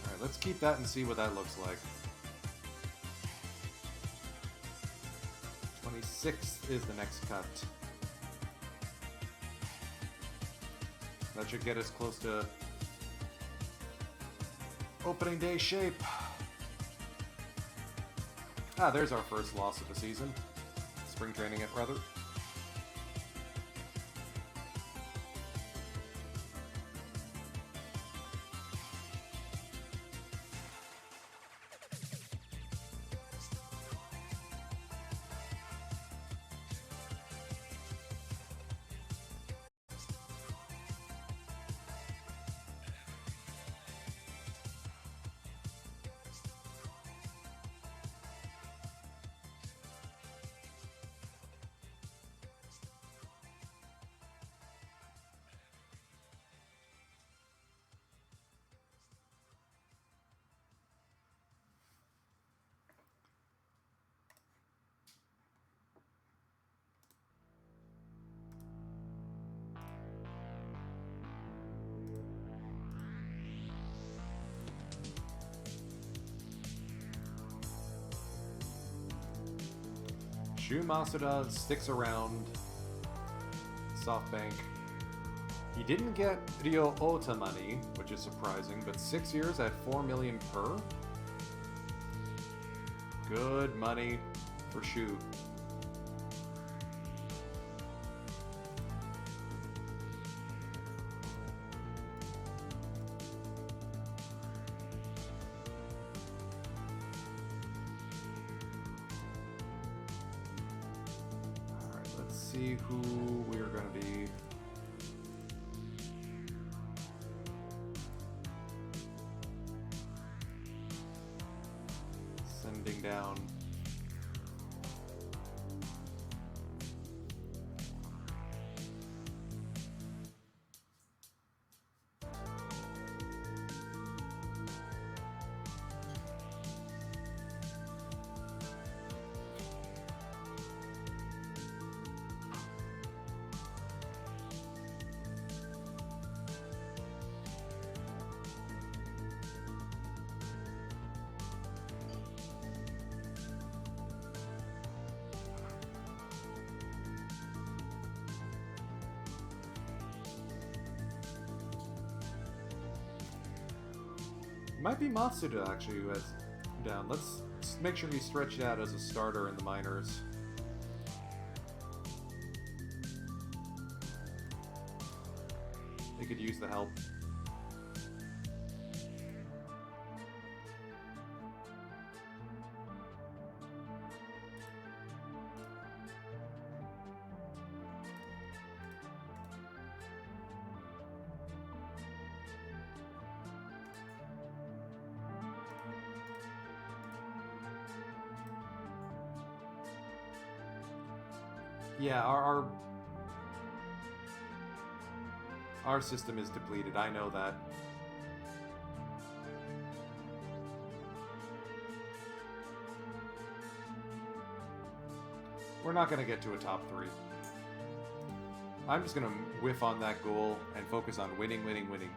Alright, let's keep that and see what that looks like. 26th is the next cut. That should get us close to opening day shape. Ah, there's our first loss of the season. Spring training it, rather. Shu Masuda sticks around SoftBank. He didn't get Ryo Ota money, which is surprising, but 6 years at $4 million per. Good money for Shu. See who we're going to be sending down. Might be Matsuda actually who has down. Let's make sure he's stretched out as a starter in the minors. They could use the help. Yeah, our system is depleted. I know that. We're not going to get to a top 3. I'm just going to whiff on that goal and focus on winning, winning, winning.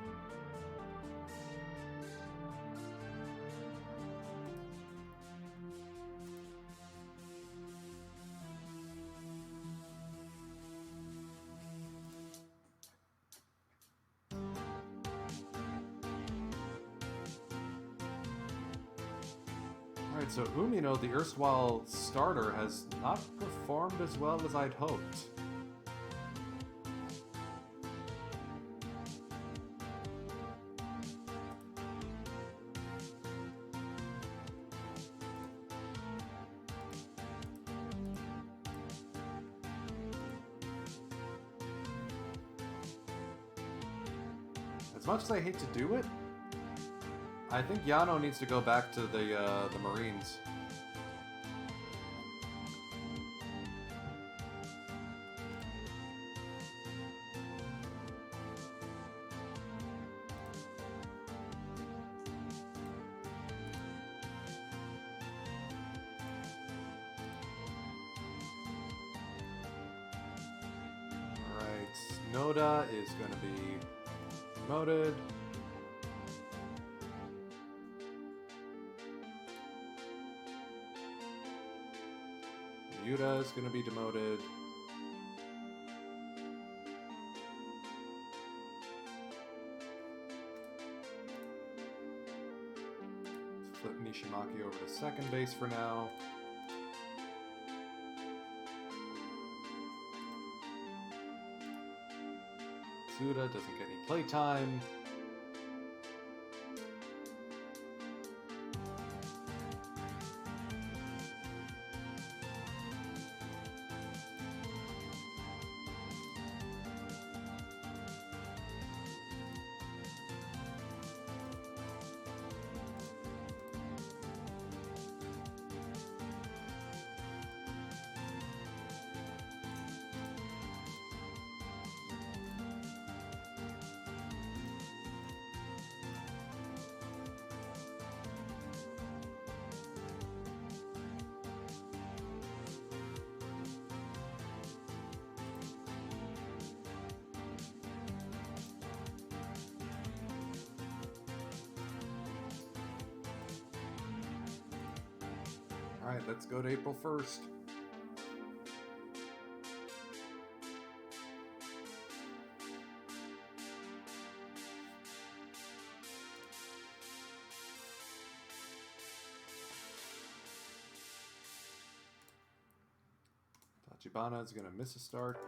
Alright, so Umino, the erstwhile starter, has not performed as well as I'd hoped. As much as I hate to do it, I think Yano needs to go back to the Marines. Alright, Noda is going to be promoted. Yuta is going to be demoted. Let's flip Nishimaki over to second base for now. Tsuda doesn't get any playtime. Alright, let's go to April 1st. Tachibana is going to miss a start.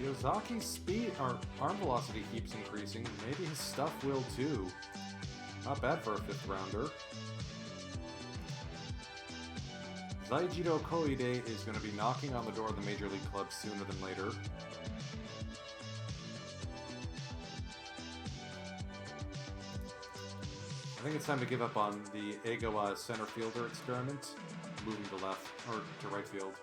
Shiozaki's speed or arm velocity keeps increasing. Maybe his stuff will too. Not bad for a 5th rounder. Zaijiro Koide is going to be knocking on the door of the Major League club sooner than later. I think it's time to give up on the Egawa center fielder experiment, moving to left or to right field.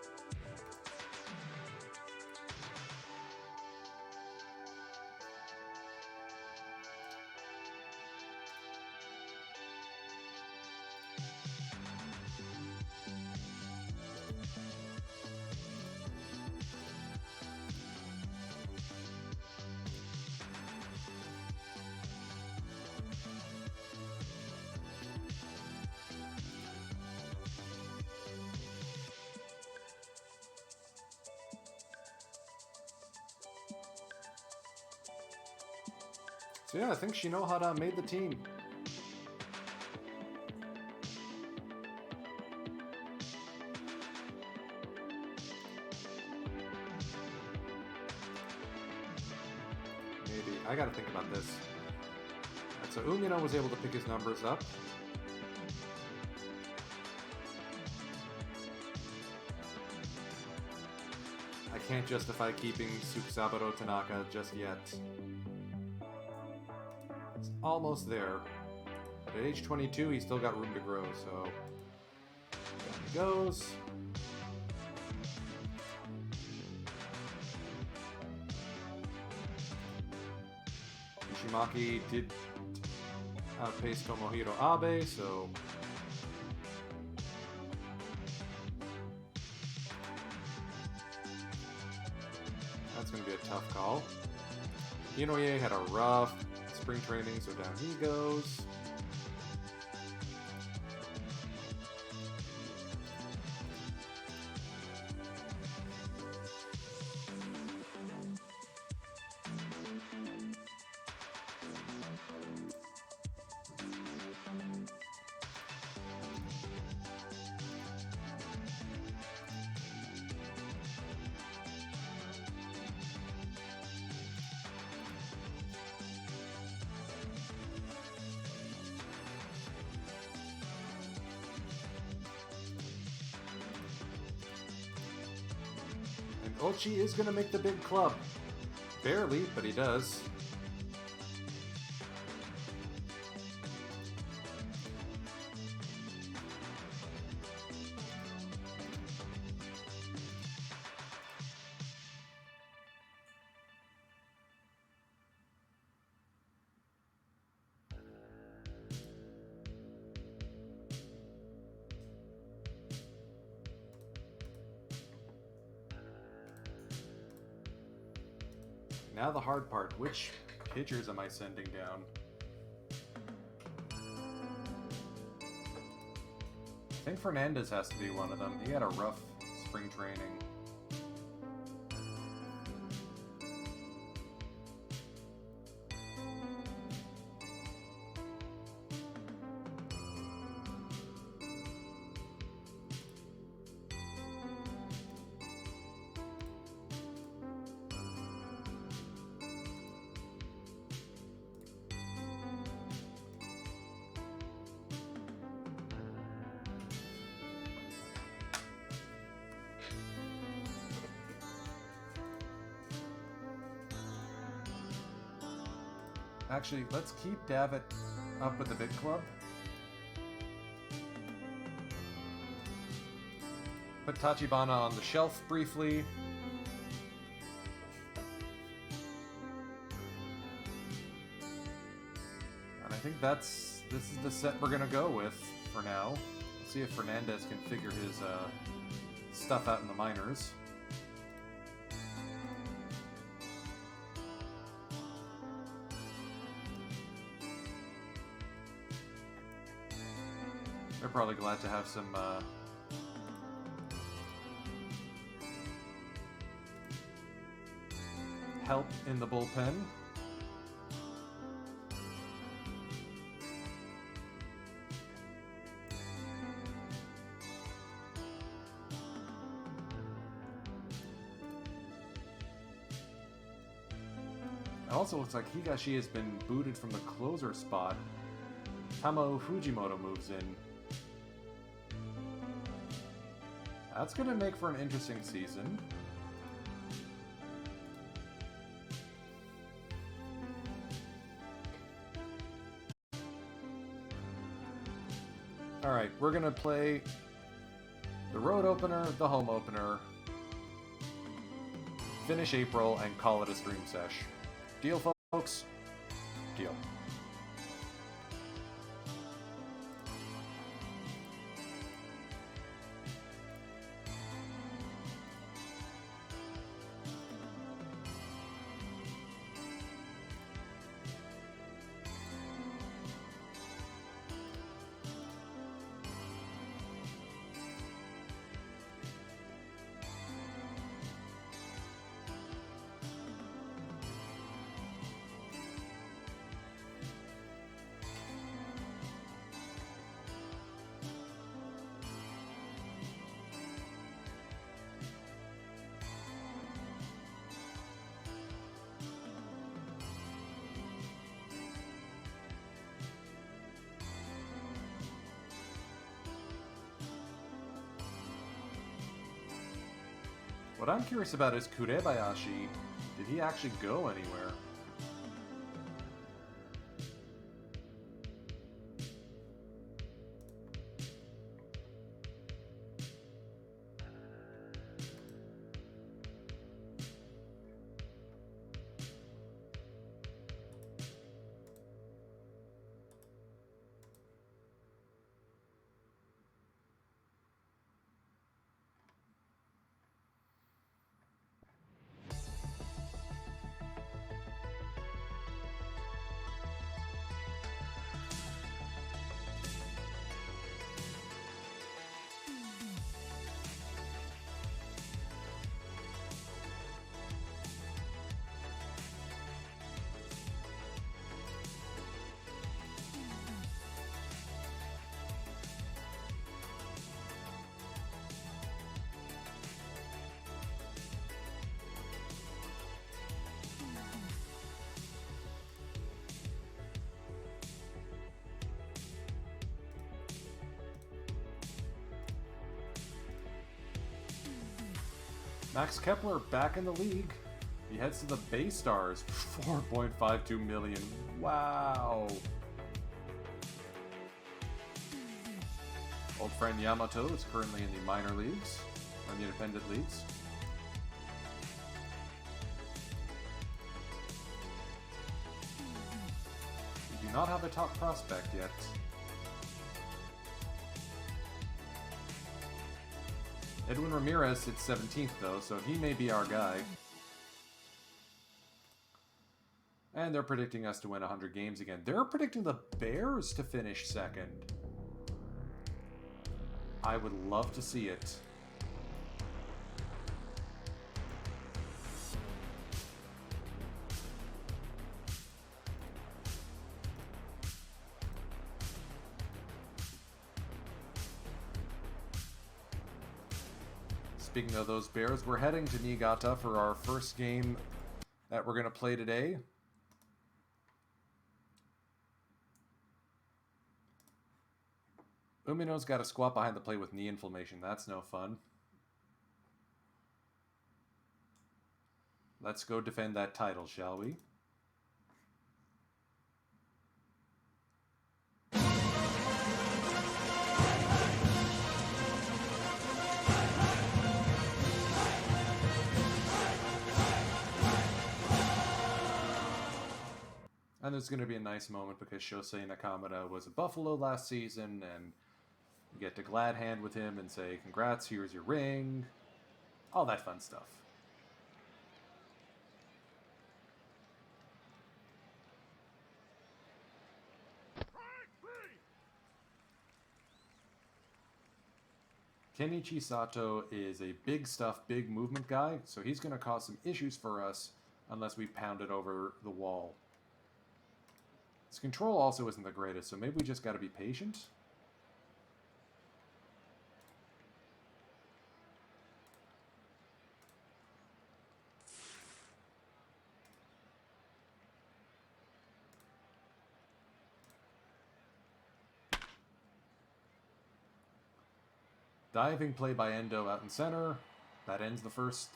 So yeah, I think Shinohara made the team. Maybe. I gotta think about this. Right, so Umino was able to pick his numbers up. I can't justify keeping Tsukasaburo Tanaka just yet. It's almost there. But at age 22, he's still got room to grow, so... Down he goes. Ishimaki did outpace Tomohiro Abe, so... That's going to be a tough call. Inoue had a rough spring training, so down he goes. Ochi is going to make the big club. Barely, but he does. Now the hard part, which pitchers am I sending down? I think Fernandez has to be one of them. He had a rough spring training. Actually, let's keep Davitt up with the big club. Put Tachibana on the shelf briefly. And I think this is the set we're gonna go with for now. Let's see if Fernandez can figure his stuff out in the minors. They're probably glad to have some help in the bullpen. It also looks like Higashi has been booted from the closer spot. Tamao Fujimoto moves in. That's going to make for an interesting season. Alright, we're going to play the road opener, the home opener, finish April, and call it a stream sesh. Deal, folks? Deal. What I'm curious about is Kurebayashi. Did he actually go anywhere? Max Kepler back in the league. He heads to the Bay Stars. 4.52 million. Wow. Old friend Yamato is currently in the minor leagues, or in the independent leagues. We do not have a top prospect yet. Edwin Ramirez sits 17th though, so he may be our guy. And they're predicting us to win 100 games again. They're predicting the Bears to finish second. I would love to see it. Speaking of those Bears, we're heading to Niigata for our first game that we're going to play today. Umino's got to squat behind the plate with knee inflammation. That's no fun. Let's go defend that title, shall we? And there's going to be a nice moment because Shosei Nakamura was a Buffalo last season, and you get to glad hand with him and say, congrats, here's your ring. All that fun stuff. Kenichi Sato is a big stuff, big movement guy, so he's going to cause some issues for us unless we pound it over the wall. His control also isn't the greatest, so maybe we just got to be patient. Diving play by Endo out in center. That ends the first,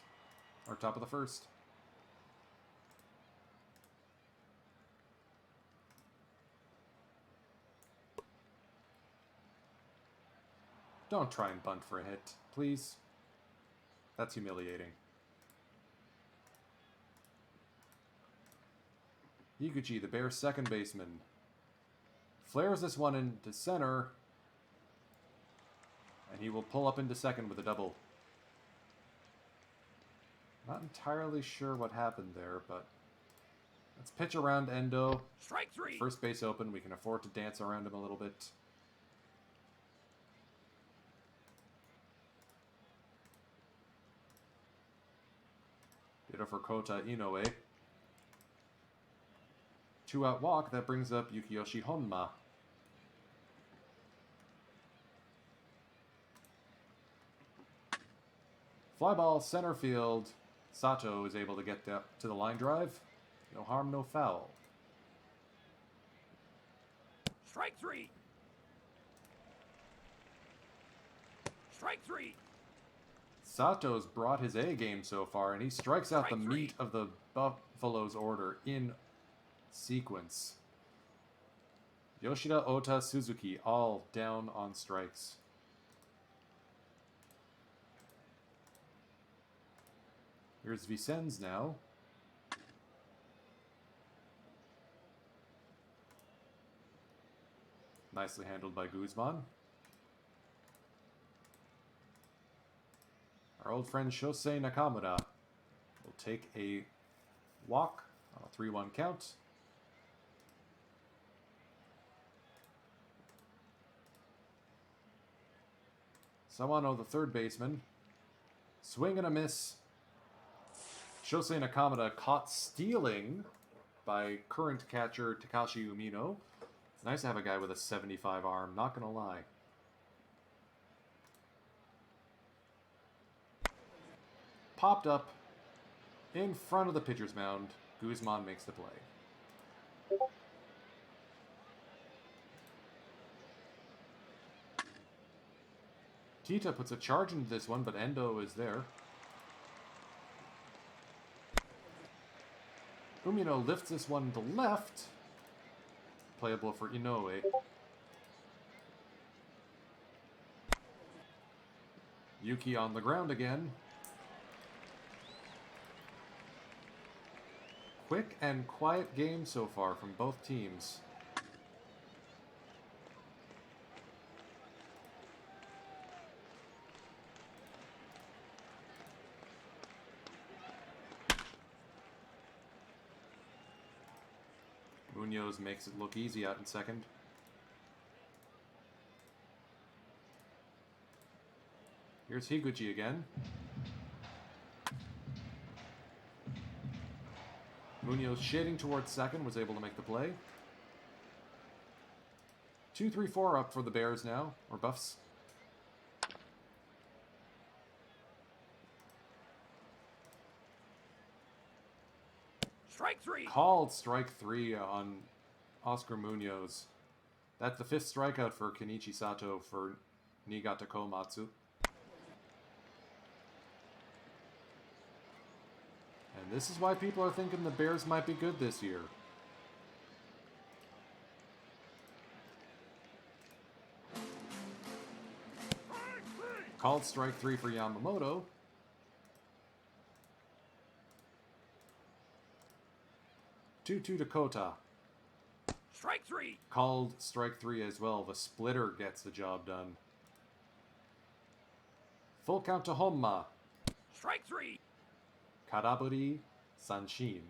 or top of the first. Don't try and bunt for a hit, please. That's humiliating. Higuchi, the Bears' second baseman, flares this one into center, and he will pull up into second with a double. Not entirely sure what happened there, but let's pitch around Endo. Strike three. First base open. We can afford to dance around him a little bit. Ditto for Kota Inoue. 2-out walk. That brings up Yukiyoshi Honma. Fly ball center field. Sato is able to get to the line drive. No harm, no foul. Strike three. Strike three. Sato's brought his A game so far, and he strikes out the Strike three. meat of the Buffalo's order in sequence. Yoshida, Ota, Suzuki, all down on strikes. Here's Vicens now. Nicely handled by Guzman. Our old friend Shosei Nakamura will take a walk on a 3-1 count. Sawano, the third baseman. Swing and a miss. Shosei Nakamura caught stealing by current catcher Takashi Umino. It's nice to have a guy with a 75 arm, not gonna lie. Popped up in front of the pitcher's mound. Guzman makes the play. Kita puts a charge into this one, but Endo is there. Umino lifts this one to left. Playable for Inoue. Yuki on the ground again. Quick and quiet game so far from both teams. Munoz makes it look easy out in second. Here's Higuchi again. Munoz shading towards second, was able to make the play. 2-3-4 up for the Bears now, or Buffs. Strike three. Called strike 3 on Oscar Munoz. That's the 5th strikeout for Kenichi Sato for Niigata Komatsu. And this is why people are thinking the Bears might be good this year. Called strike 3 for Yamamoto. Two Dakota. Strike three. Called strike 3 as well. The splitter gets the job done. Full count to Honma. Strike three. Karaburi Sanshin.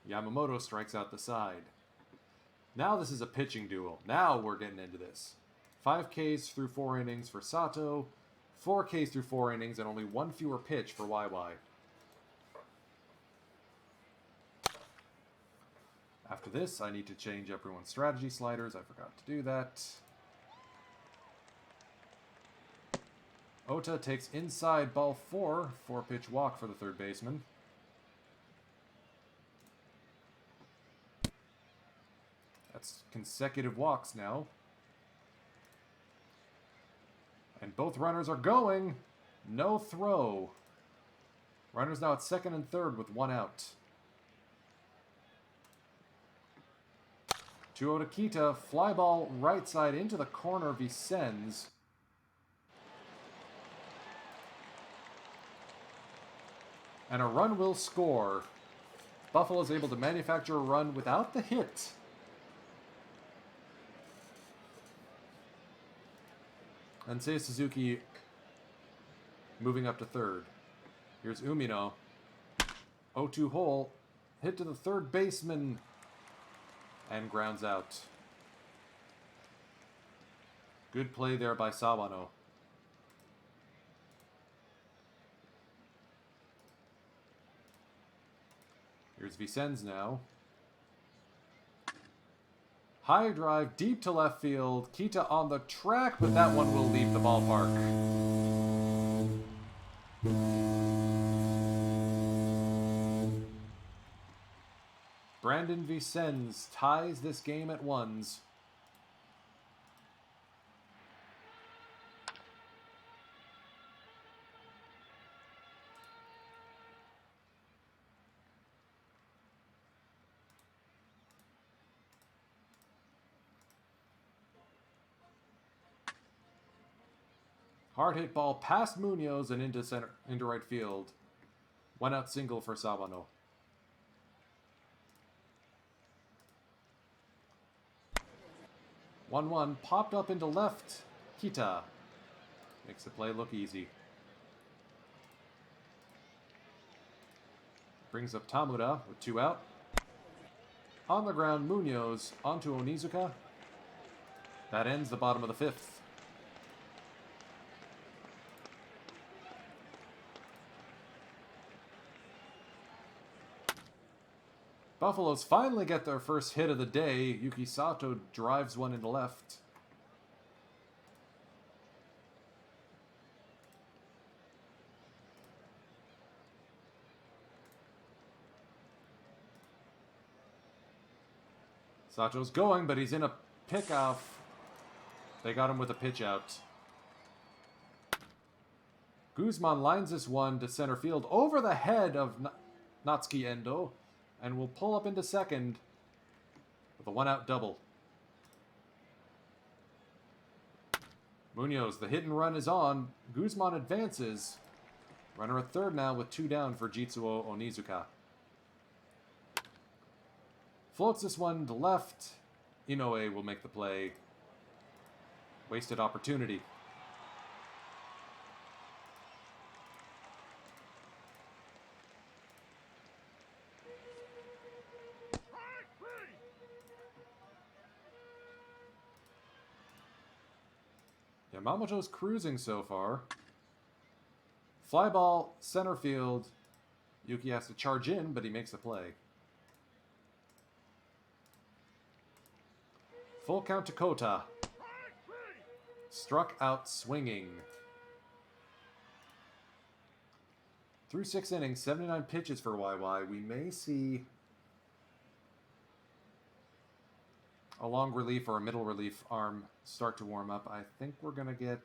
Yamamoto strikes out the side. Now this is a pitching duel. Now we're getting into this. 5 Ks through 4 innings for Sato. 4 Ks through 4 innings and only 1 fewer pitch for YY. After this, I need to change everyone's strategy sliders. I forgot to do that. Ota takes inside ball 4. 4-pitch walk for the third baseman. That's consecutive walks now. And both runners are going. No throw. Runners now at second and third with 1 out. 2-0 to Kita. Fly ball right side into the corner. Vicens. And a run will score. Buffalo is able to manufacture a run without the hit. And Seiya Suzuki moving up to third. Here's Umino. 0-2 hole. Hit to the third baseman. And grounds out. Good play there by Sawano. Here's Vicens now. High drive deep to left field. Kita on the track, but that one will leave the ballpark. Brandon Vicens ties this game at 1s. Hard hit ball past Munoz and into right field. One out single for Sawano. One popped up into left. Kita makes the play look easy. Brings up Tamura with 2 out. On the ground, Munoz onto Onizuka. That ends the bottom of the 5th. Buffaloes finally get their first hit of the day. Yuki Sato drives one into left. Sato's going, but he's in a pickoff. They got him with a pitch out. Guzman lines this one to center field over the head of Natsuki Endo and will pull up into second with a 1-out double. Munoz, the hit and run is on. Guzman advances. Runner at third now with 2 down for Jitsuo Onizuka. Floats this one to left. Inoue will make the play. Wasted opportunity. Yamamoto's cruising so far. Fly ball, center field. Yuki has to charge in, but he makes the play. Full count to Kota. Struck out swinging. Through 6 innings, 79 pitches for YY. We may see a long relief or a middle relief arm start to warm up. I think we're going to get...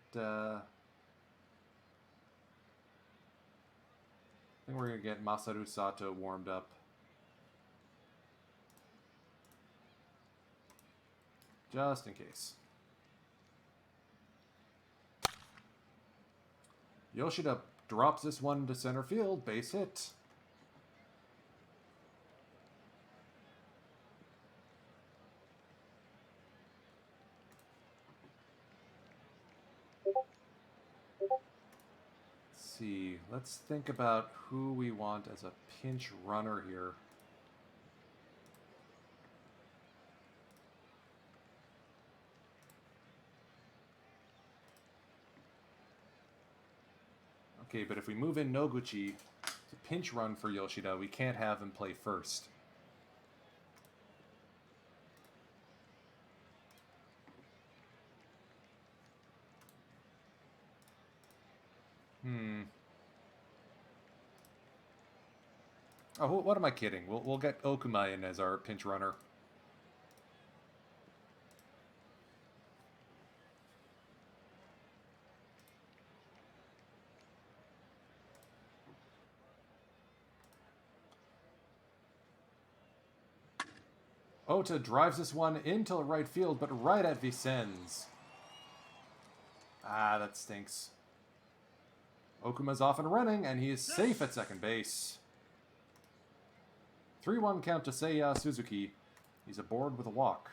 Masaru Sato warmed up. Just in case. Yoshida drops this one to center field. Base hit. Let's see. Let's think about who we want as a pinch runner here. Okay, but if we move in Noguchi to pinch run for Yoshida, we can't have him play first. Oh, what am I kidding? We'll get Okuma in as our pinch runner. Ota drives this one into right field, but right at Vicens. Ah, that stinks. Okuma's off and running, and he is safe at second base. 3-1 count to Seiya Suzuki. He's aboard with a walk.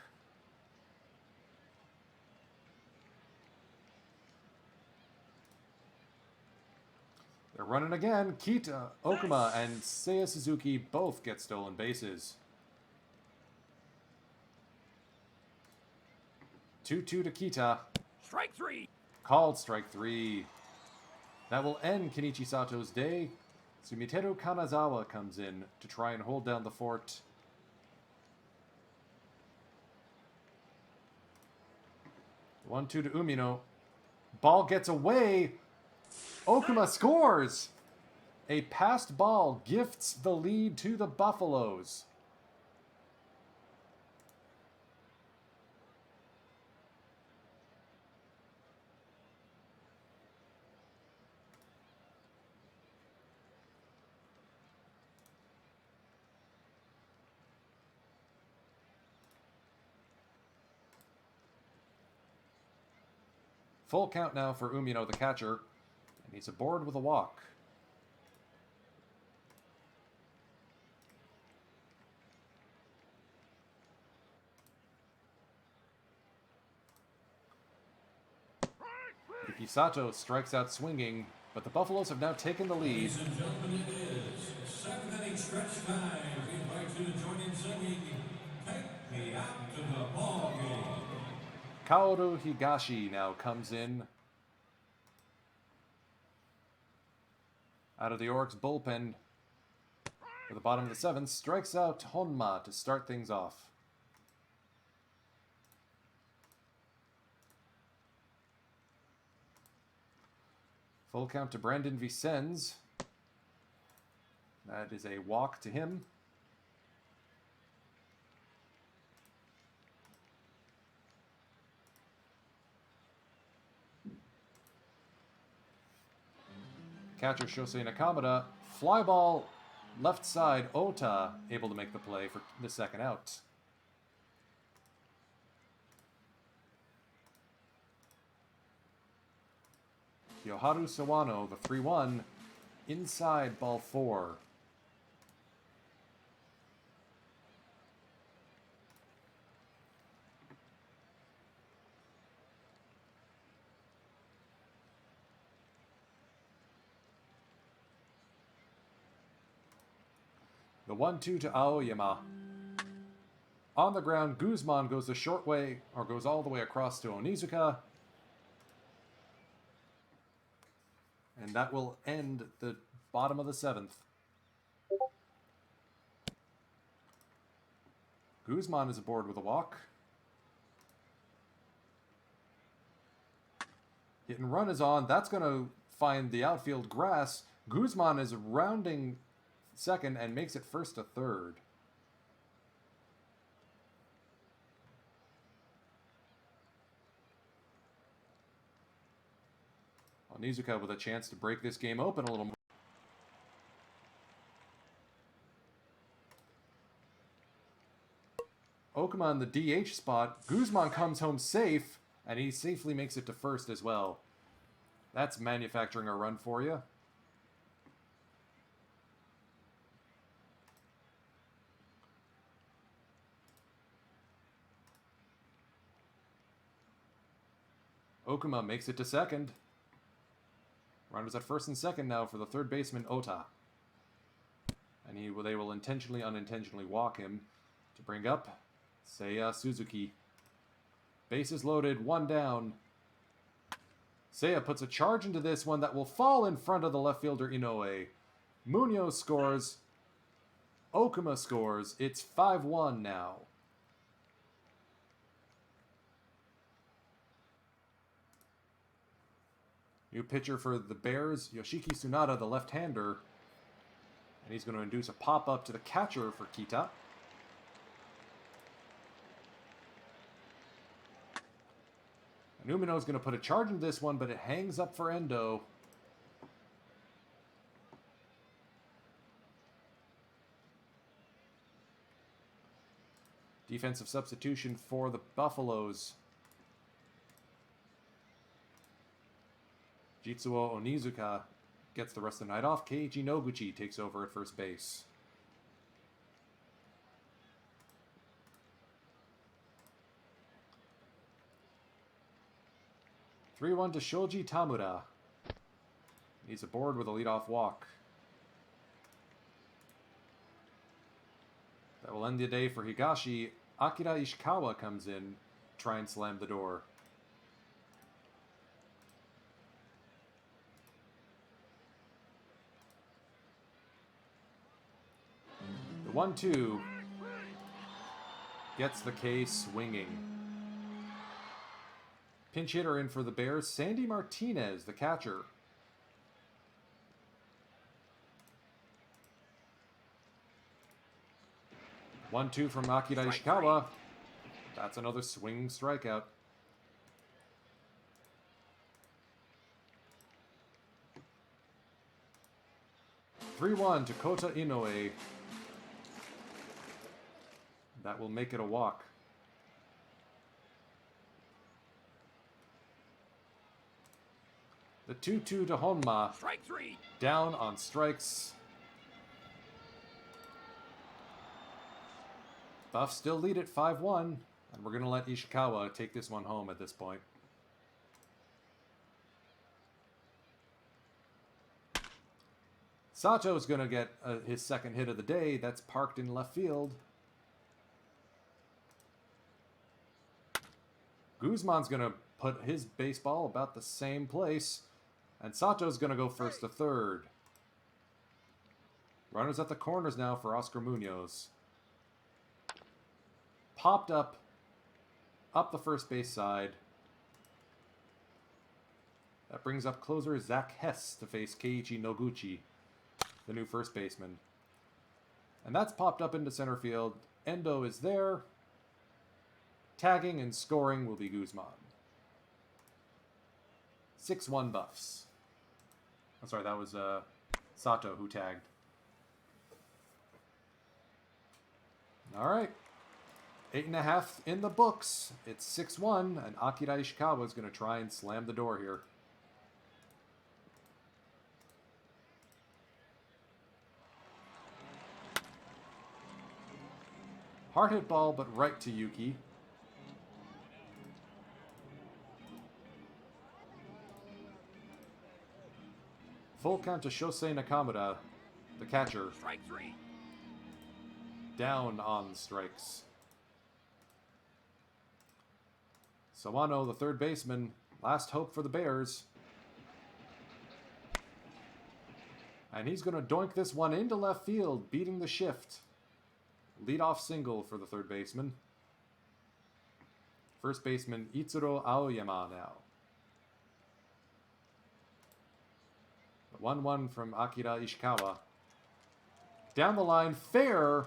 They're running again. Kita, Okuma, and Seiya Suzuki both get stolen bases. 2-2 to Kita. Strike 3. Called strike 3. That will end Kenichi Sato's day. Sumiteru Kanazawa comes in to try and hold down the fort. One, 2 to Umino. Ball gets away. Okuma scores. A passed ball gifts the lead to the Buffaloes. Full count now for Umino, the catcher. And he's aboard with a walk. Ikisato strikes out swinging, but the Buffaloes have now taken the lead. Ladies and gentlemen, it is seventh inning stretch time. We invite you to join in singing "Take Me Out to the Ball Game." Kaoru Higashi now comes in out of the Orcs bullpen for the bottom of the seventh, strikes out Honma to start things off. Full count to Brandon Vicens. That is a walk to him. Catcher Shosei Nakamura. Fly ball left side. Ota able to make the play for the second out. Yoharu Sawano, the 3-1, inside ball 4. The 1-2 to Aoyama. On the ground, Guzman goes the short way, or goes all the way across to Onizuka. And that will end the bottom of the seventh. Guzman is aboard with a walk. Hit and run is on. That's going to find the outfield grass. Guzman is rounding second and makes it first to third. Onizuka with a chance to break this game open a little more. Okuma in the DH spot. Guzman comes home safe, and he safely makes it to first as well. That's manufacturing a run for you. Okuma makes it to second. Runners at first and second now for the third baseman, Ota. And they will intentionally, unintentionally walk him to bring up Seiya Suzuki. Bases loaded, one down. Seiya puts a charge into this one that will fall in front of the left fielder Inoue. Munoz scores. Okuma scores. It's 5-1 now. New pitcher for the Bears, Yoshiki Tsunada, the left-hander. And he's going to induce a pop-up to the catcher for Kita. And Umino is going to put a charge into this one, but it hangs up for Endo. Defensive substitution for the Buffaloes. Jitsuo Onizuka gets the rest of the night off. Keiichi Noguchi takes over at first base. (3-1) to Shoji Tamura. He's aboard with a leadoff walk. That will end the day for Higashi. Akira Ishikawa comes in, try and slam the door. The 1-2 gets the K swinging. Pinch hitter in for the Bears, Sandy Martinez, the catcher. (1-2) from Akira Ishikawa. That's another swinging strikeout. (3-1) to Kota Inoue. That will make it a walk. The 2-2 to Honma. Strike 3. Down on strikes. Buffs still lead at 5-1. And we're going to let Ishikawa take this one home at this point. Sato's going to get his second hit of the day. That's parked in left field. Guzman's going to put his baseball about the same place. And Sato's going to go first to third. Runners at the corners now for Oscar Munoz. Popped up the first base side. That brings up closer Zach Hess to face Keiichi Noguchi, the new first baseman. And that's popped up into center field. Endo is there. Tagging and scoring will be Guzman. 6-1 Buffs. I'm sorry, that was Sato who tagged. All right. 8.5 in the books. It's 6-1, and Akira Ishikawa is going to try and slam the door here. Hard hit ball, but right to Yuki. Full count to Shosei Nakamura, the catcher. Strike 3. Down on strikes. Sawano, the third baseman, last hope for the Bears. And he's going to doink this one into left field, beating the shift. Leadoff single for the third baseman. First baseman Itsuro Aoyama now. The 1-1 from Akira Ishikawa. Down the line, fair.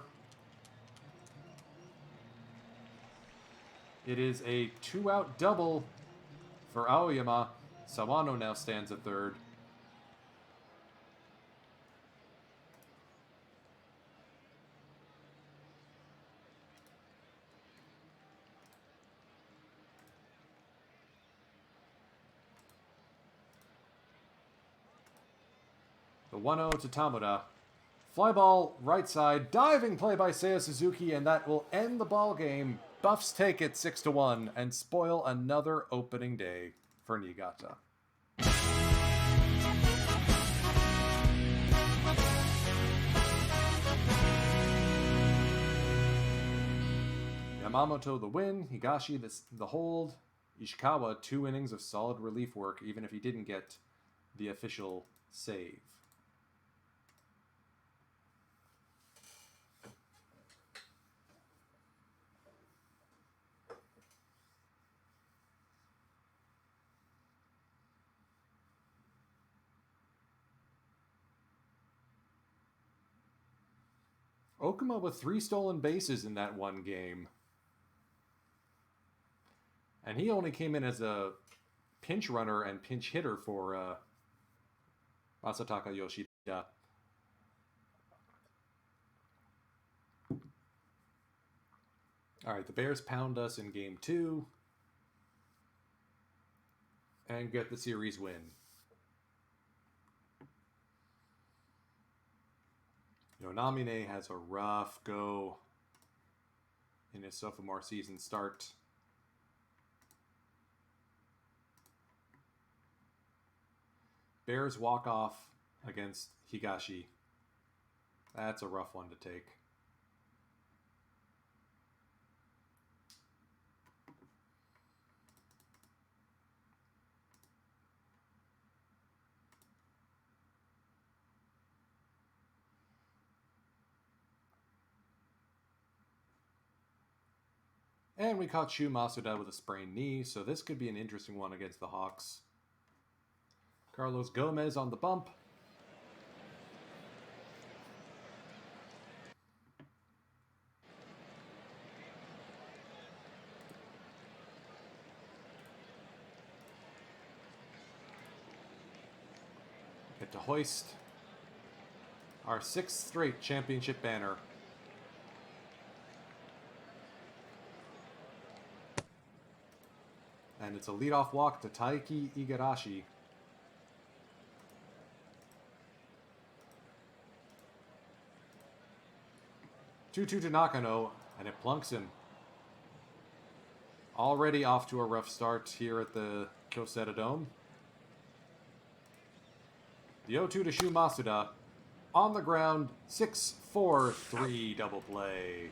It is a 2-out double for Aoyama. Sawano now stands at third. The 1-0 to Tamura. Fly ball, right side, diving play by Seiya Suzuki, and that will end the ball game. Buffs take it 6-1 and spoil another opening day for Niigata. Yamamoto the win, Higashi the hold, Ishikawa 2 innings of solid relief work, even if he didn't get the official save. Okuma with 3 stolen bases in that one game. And he only came in as a pinch runner and pinch hitter for Masataka Yoshida. All right, the Bears pound us in game 2 and get the series win. Namine has a rough go in his sophomore season start. Bears walk off against Higashi. That's a rough one to take. And we caught Shu Masuda with a sprained knee, so this could be an interesting one against the Hawks. Carlos Gomez on the bump. Get to hoist our 6th straight championship banner. And it's a leadoff walk to Taiki Igarashi. 2-2 to Nakano, and it plunks him. Already off to a rough start here at the Koseta Dome. The 0-2 to Shu Masuda. On the ground, 6-4-3 double play.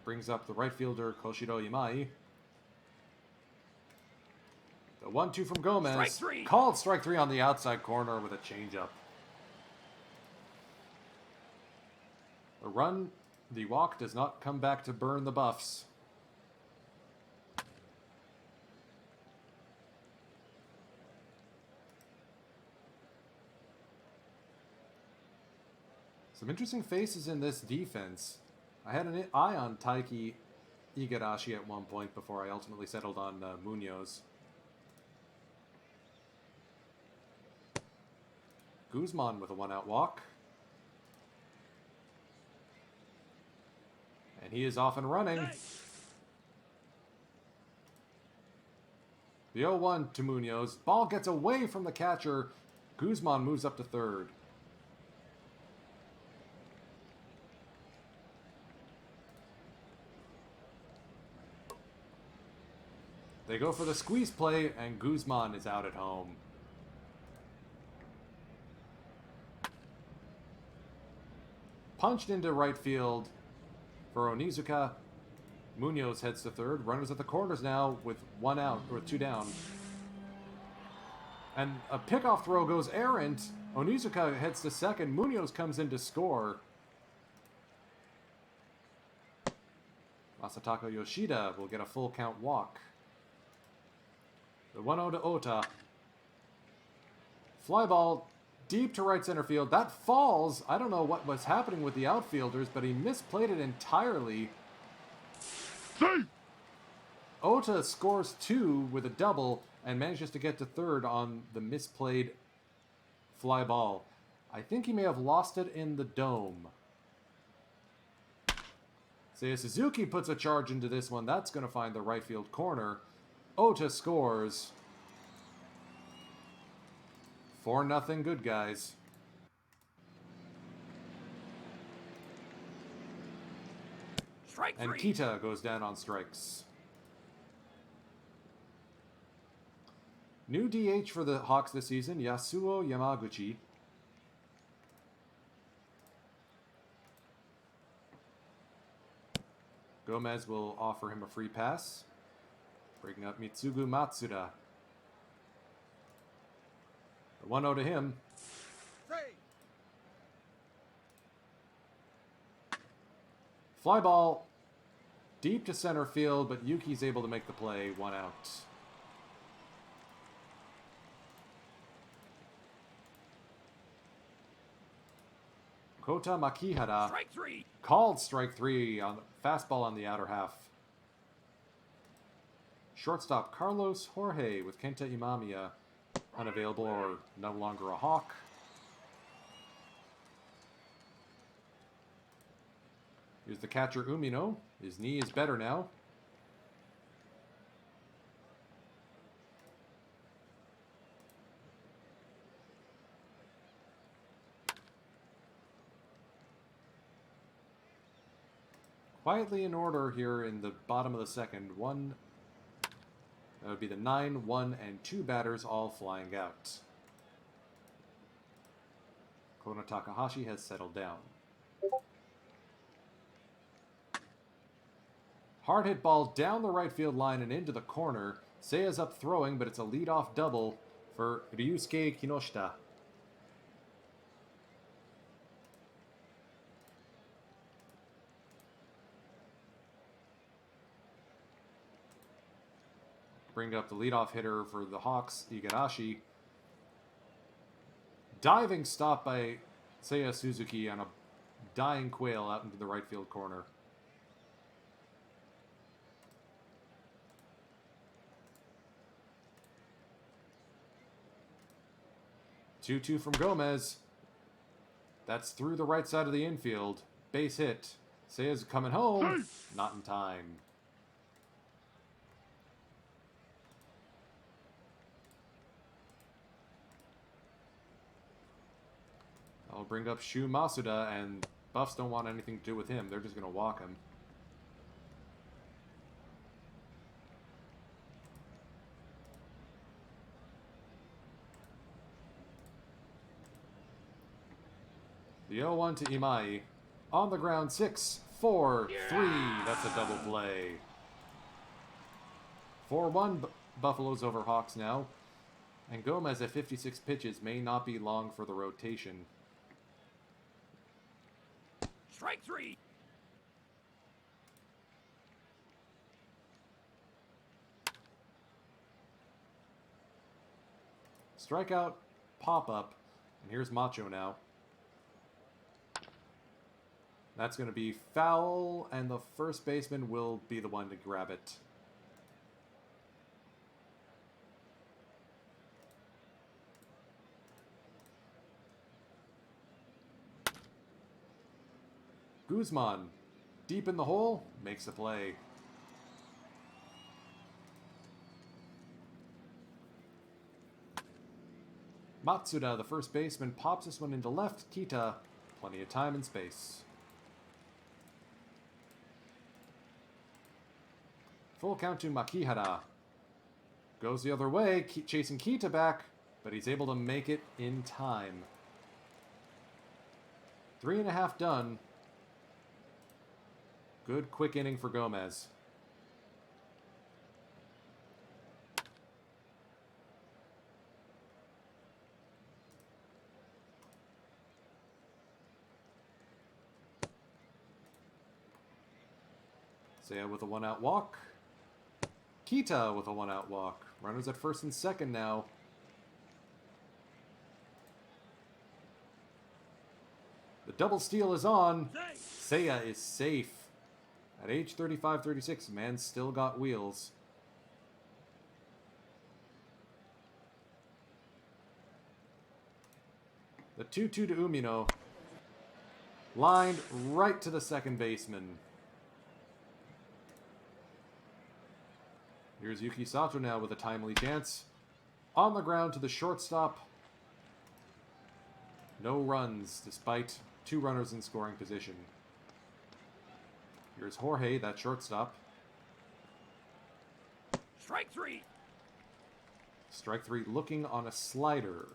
Brings up the right fielder, Koshiro Imai. The 1-2 from Gomez. Strike three. Called strike three on the outside corner with a changeup. The walk does not come back to burn the Buffs. Some interesting faces in this defense. I had an eye on Taiki Igarashi at one point before I ultimately settled on Munoz. Guzman with a one-out walk. And he is off and running. The 0-1 to Munoz. Ball gets away from the catcher. Guzman moves up to third. They go for the squeeze play, and Guzman is out at home. Punched into right field for Onizuka. Munoz heads to third. Runners at the corners now with one out, or two down. And a pickoff throw goes errant. Onizuka heads to second. Munoz comes in to score. Masataka Yoshida will get a full count walk. The 1-0 to Ota. Fly ball deep to right center field. That falls. I don't know what was happening with the outfielders, but he misplayed it entirely. Ota scores 2 with a double and manages to get to third on the misplayed fly ball. I think he may have lost it in the dome. Seiya Suzuki puts a charge into this one. That's going to find the right field corner. Ota scores. 4-0 good guys. Strike And three. Kita goes down on strikes. New DH for the Hawks this season, Yasuo Yamaguchi. Gomez will offer him a free pass. Breaking up Mitsugu Matsuda. The 1-0 to him. Fly ball deep to center field, but Yuki's able to make the play. 1 out. Kota Makihara Strike three. called strike three on fastball on the outer half. Shortstop Carlos Jorge with Kenta Imamiya unavailable or no longer a Hawk. Here's the catcher Umino. His knee is better now. Quietly in order here in the bottom of the second. That would be the 9, 1, and 2 batters all flying out. Kono Takahashi has settled down. Hard hit ball down the right field line and into the corner. Seiya's up throwing, but it's a leadoff double for Ryusuke Kinoshita. Bring up the leadoff hitter for the Hawks, Igarashi. Diving stop by Seiya Suzuki on a dying quail out into the right field corner. Two-two from Gomez. That's through the right side of the infield. Base hit. Seiya's coming home. Not in time. I'll bring up Shu Masuda, and buffs don't want anything to do with him. They're just going to walk him. The 0-1 to Imai. On the ground, 6, 4, 3. That's a double play. 4-1 Buffaloes over Hawks now. And Gomez at 56 pitches may not be long for the rotation. Strike 3. Strikeout, pop-up. And here's Macho now. That's going to be foul, and the first baseman will be the one to grab it. Guzman, deep in the hole, makes a play. Matsuda, the first baseman, pops this one into left. Kita, plenty of time and space. Full count to Makihara. Goes the other way, chasing Kita back, but he's able to make it in time. 3.5 done. Good quick inning for Gomez. Seiya with a 1-out walk. Kita with a 1-out walk. Runners at first and second now. The double steal is on. Seiya is safe. At age 35-36, man's still got wheels. The 2-2 to Umino. Lined right to the second baseman. Here's Yuki Sato now with a timely chance. On the ground to the shortstop. No runs, despite 2 runners in scoring position. Here's Jorge, that shortstop. Strike 3. Strike 3 looking on a slider.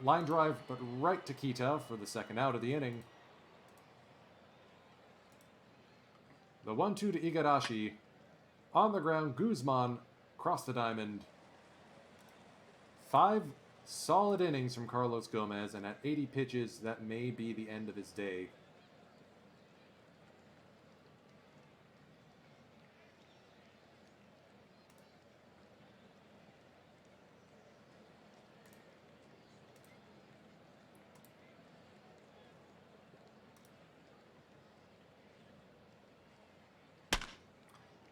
Line drive, but right to Kita for the second out of the inning. The 1-2 to Igarashi. On the ground, Guzman across the diamond. 5 solid innings from Carlos Gomez, and at 80 pitches, that may be the end of his day.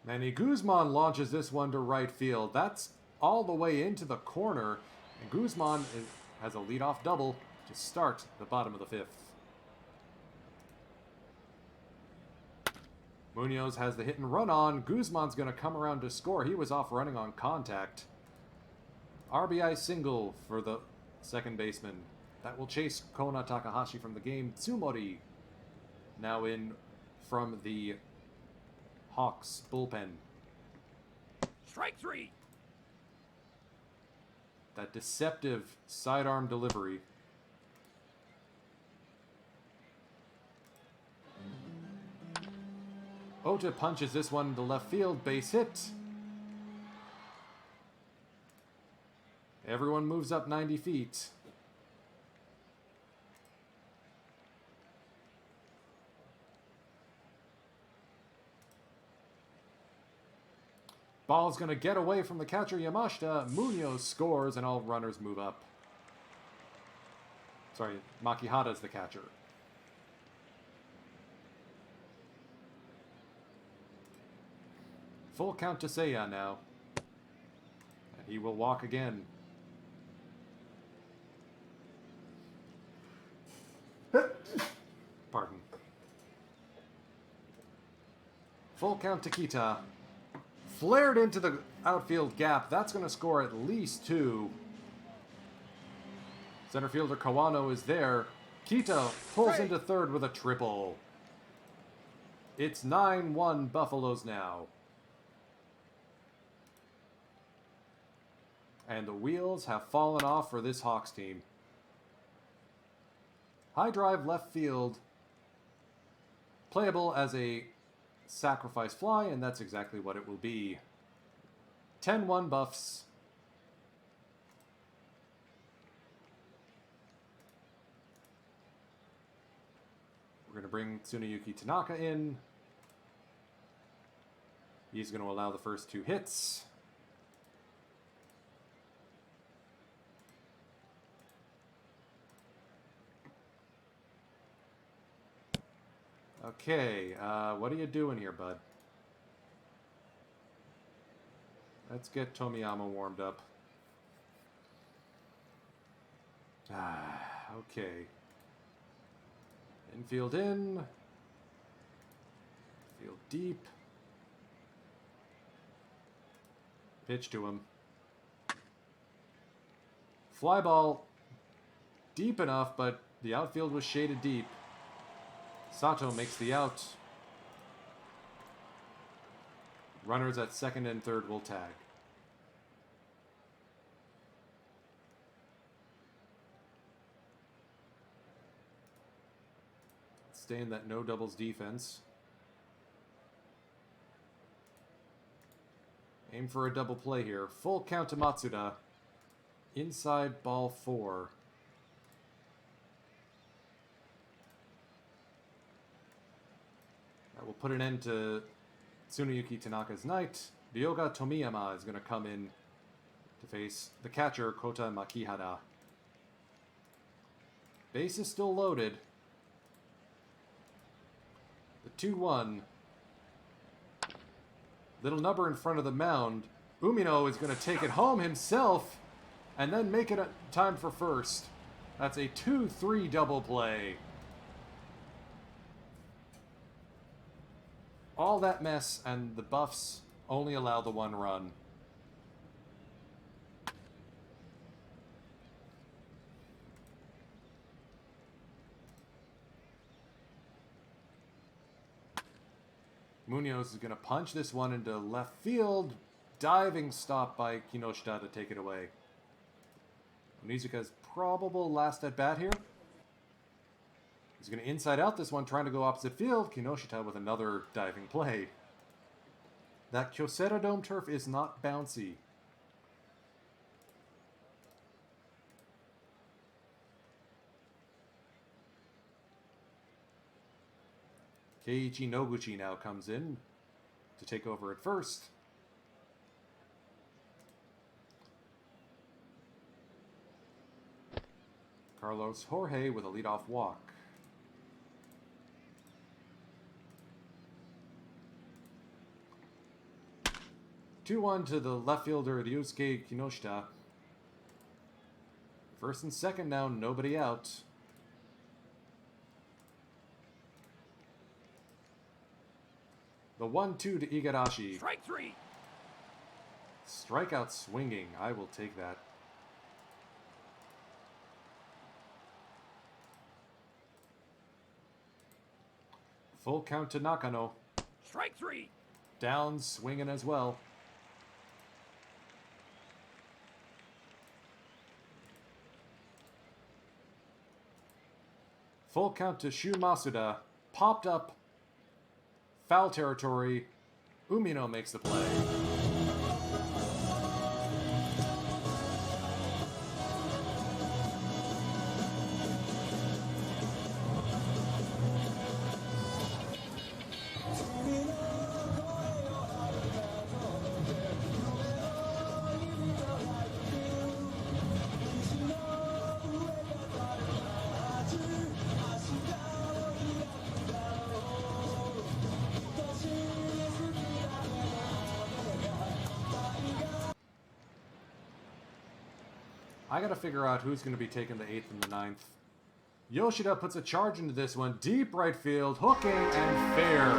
Manny Guzman launches this one to right field. That's all the way into the corner. And Guzman has a leadoff double to start the bottom of the 5th. Munoz has the hit and run on. Guzman's going to come around to score. He was off running on contact. RBI single for the second baseman. That will chase Kona Takahashi from the game. Tsumori now in from the Hawks bullpen. Strike 3. That deceptive sidearm delivery. Ota punches this one into left field. Base hit. Everyone moves up 90 feet. Ball's going to get away from the catcher Yamashita. Munoz scores and all runners move up. Sorry, Makihata's the catcher. Full count to Seiya now. And he will walk again. Pardon. Full count to Kita. flared into the outfield gap. That's going to score at least 2. Center fielder Kawano is there. Kita pulls into third with a triple. It's 9-1 Buffaloes now. And the wheels have fallen off for this Hawks team. High drive left field. Playable as a sacrifice fly, and that's exactly what it will be. 10-1 Buffs. We're going to bring Tsuneyuki Tanaka in. He's going to allow the first 2 hits. Okay, what are you doing here, bud? Let's get Tomiyama warmed up. Okay. Infield in. Field deep. Pitch to him. Fly ball deep enough, but the outfield was shaded deep. Sato makes the out. Runners at second and third will tag. Stay in that no doubles defense. Aim for a double play here. Full count to Matsuda. Inside ball 4. That will put an end to Tsuneyuki Tanaka's night. Ryoga Tomiyama is going to come in to face the catcher, Kota Makihara. Base is still loaded. The 2-1. Little number in front of the mound. Umino is going to take it home himself and then make it a time for first. That's a 2-3 double play. All that mess, and the Buffs only allow the 1 run. Munoz is going to punch this one into left field. Diving stop by Kinoshita to take it away. Onizuka's probable last at bat here. He's going to inside out this one, trying to go opposite field. Kinoshita with another diving play. That Kyocera Dome turf is not bouncy. Keiichi Noguchi now comes in to take over at first. Carlos Jorge with a leadoff walk. Two-one to the left fielder Ryusuke Kinoshita. First and second now, nobody out. The 1-2 to Igarashi. Strike 3. Strikeout swinging. I will take that. Full count to Nakano. Strike 3. Down swinging as well. Full count to Shu Masuda. Popped up. Foul territory. Umino makes the play. I gotta figure out who's gonna be taking the 8th and the 9th. Yoshida puts a charge into this one. Deep right field, hooking and fair.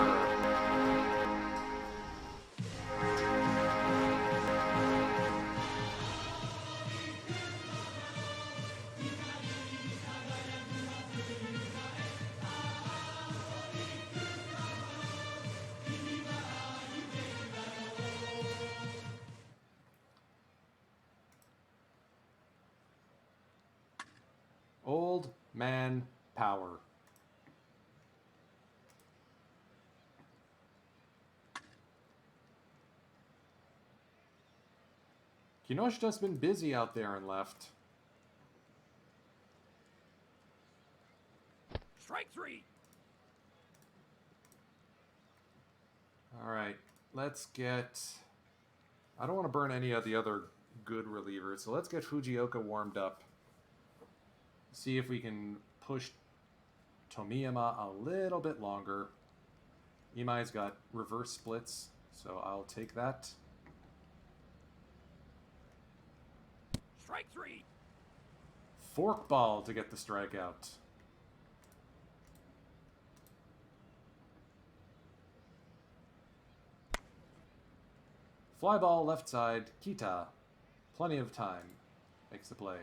Man power. Kinoshita's been busy out there and left. Strike 3. Alright, let's get... I don't want to burn any of the other good relievers, so let's get Fujioka warmed up. See if we can push Tomiyama a little bit longer. Imai's got reverse splits, so I'll take that. Strike 3. Forkball to get the strikeout. Fly ball left side, Kita. Plenty of time. Makes the play.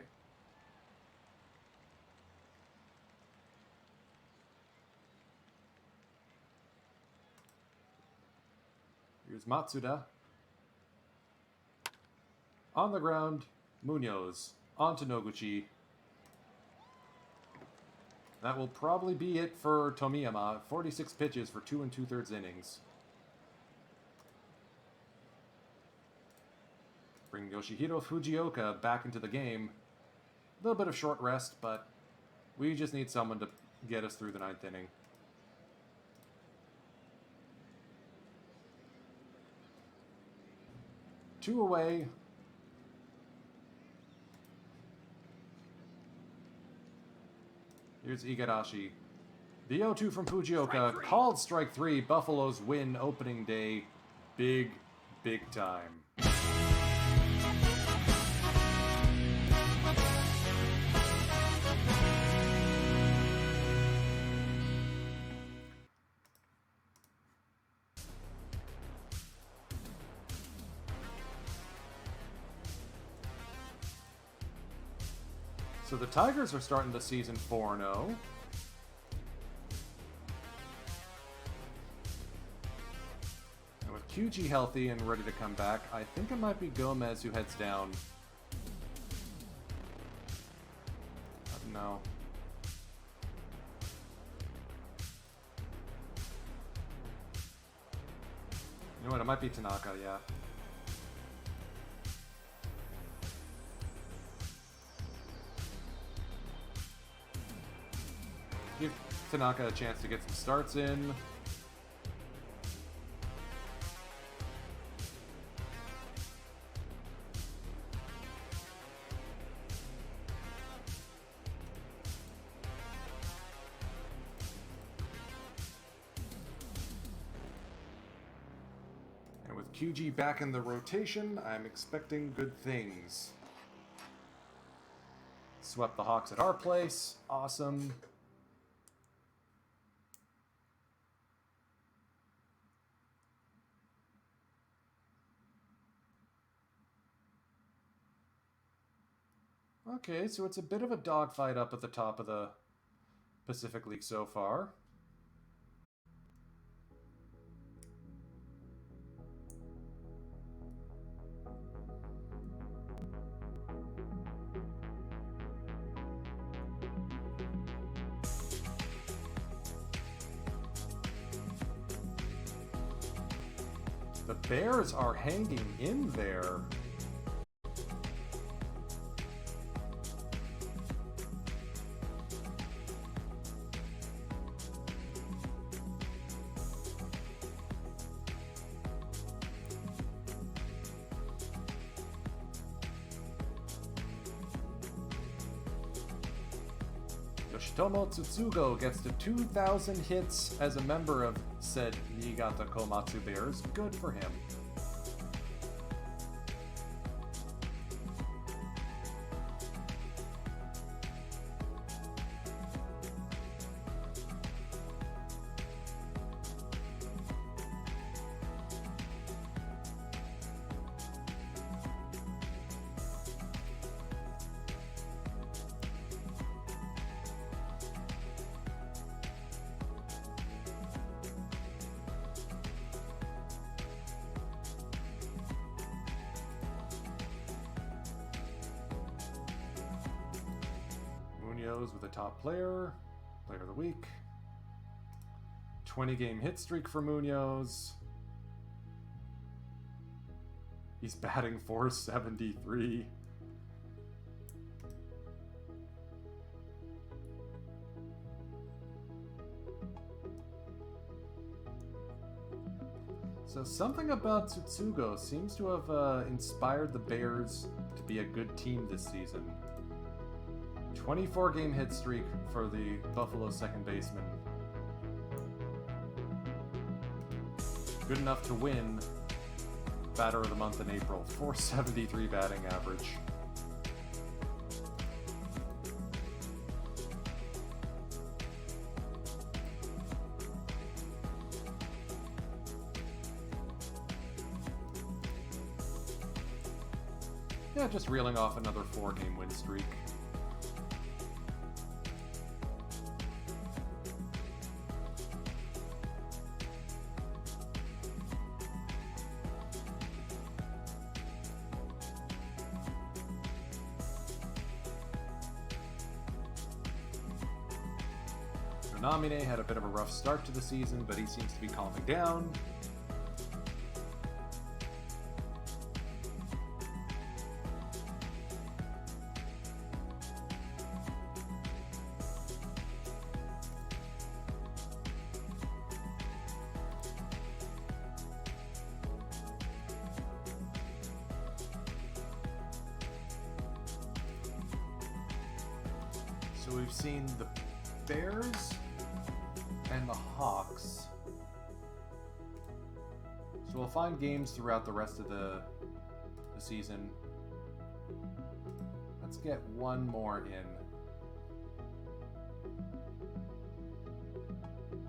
Here's Matsuda. On the ground, Munoz. On to Noguchi. That will probably be it for Tomiyama. 46 pitches for 2 2/3 innings. Bring Yoshihiro Fujioka back into the game. A little bit of short rest, but we just need someone to get us through the 9th inning. Two away. Here's Igarashi. The 0-2 from Fujioka. Called strike 3. Buffaloes win opening day. Big, big time. So the Tigers are starting the season 4-0. And with QG healthy and ready to come back, I think it might be Gomez who heads down. No. You know what? It might be Tanaka, yeah. Give Tanaka a chance to get some starts in. And with QG back in the rotation, I'm expecting good things. Swept the Hawks at our place. Awesome. Okay, so it's a bit of a dogfight up at the top of the Pacific League so far. The Bears are hanging in there. Yoshitomo Tsutsugo gets to 2,000 hits as a member of said Niigata Komatsu Bears. Good for him. close with a top player. Player of the week. 20-game hit streak for Munoz. He's batting .473. So something about Tsutsugo seems to have inspired the Bears to be a good team this season. 24-game hit streak for the Buffalo second baseman. Good enough to win Batter of the Month in April. .473 batting average. Yeah, just reeling off another 4-game win streak. Namine had a bit of a rough start to the season, but he seems to be calming down. So we've seen the Bears and the Hawks. So we'll find games throughout the rest of the season. Let's get one more in.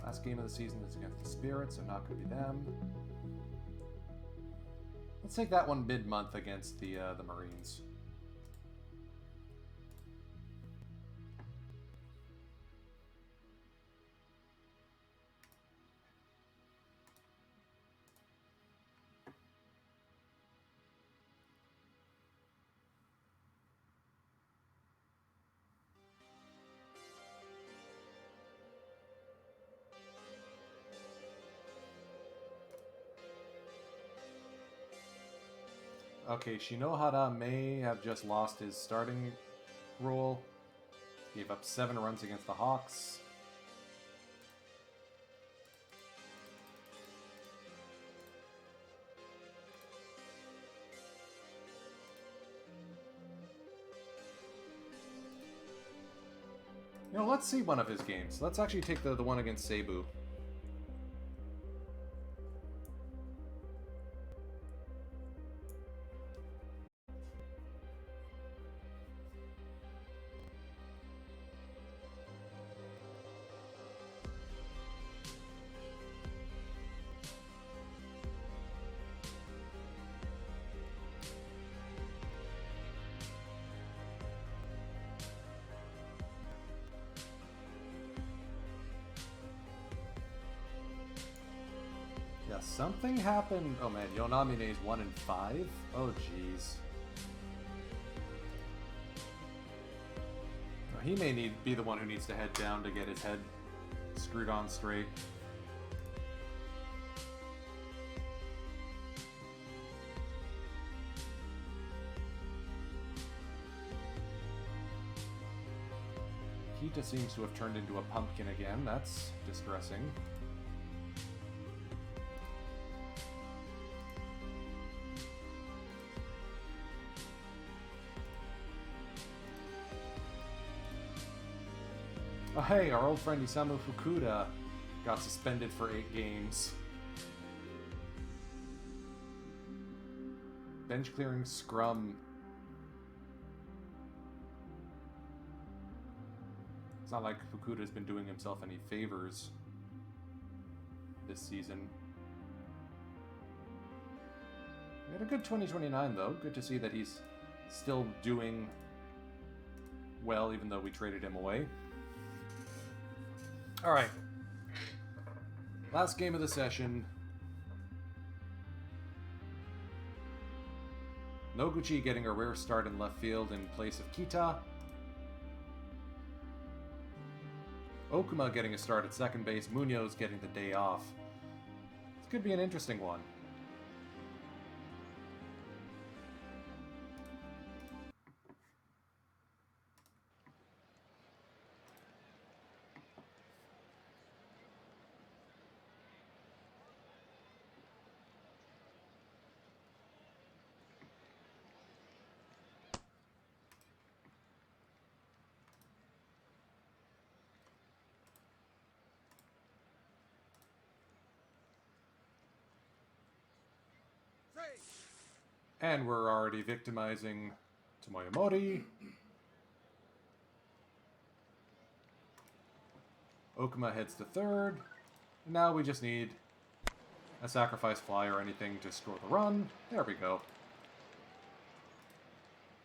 Last game of the season is against the Spirits, so not going to be them. Let's take that one mid-month against the Marines. Okay, Shinohara may have just lost his starting role. Gave up 7 runs against the Hawks. You know, let's see one of his games. Let's actually take the one against Cebu. Yeah, something happened. Oh man, Yonamine's 1-5. Oh jeez. He may be the one who needs to head down to get his head screwed on straight. Kita seems to have turned into a pumpkin again. That's distressing. Oh hey, our old friend Isamu Fukuda got suspended for 8 games. Bench clearing scrum. It's not like Fukuda's been doing himself any favors this season. He had a good 2029 though. Good to see that he's still doing well even though we traded him away. Alright. Last game of the session. Noguchi getting a rare start in left field in place of Kita. Okuma getting a start at second base, Munoz getting the day off. This could be an interesting one. And we're already victimizing Tomoyamori. Okuma heads to third. Now we just need a sacrifice fly or anything to score the run. There we go.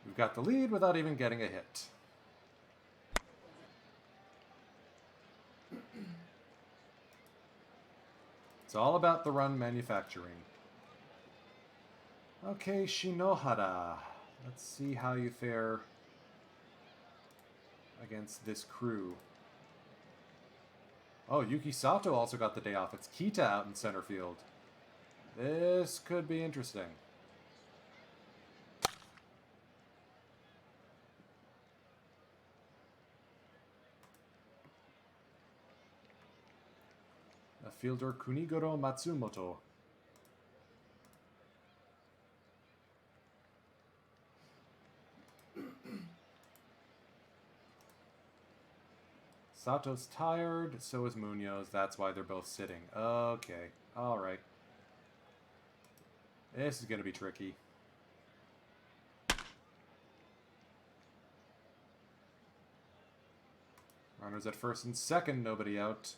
We've got the lead without even getting a hit. It's all about the run manufacturing. Okay, Shinohara. Let's see how you fare against this crew. Oh, Yuki Sato also got the day off. It's Kita out in center field. This could be interesting. A fielder, Kunigoro Matsumoto. Sato's tired, so is Munoz. That's why they're both sitting. Okay, alright. This is going to be tricky. Runners at first and second, nobody out.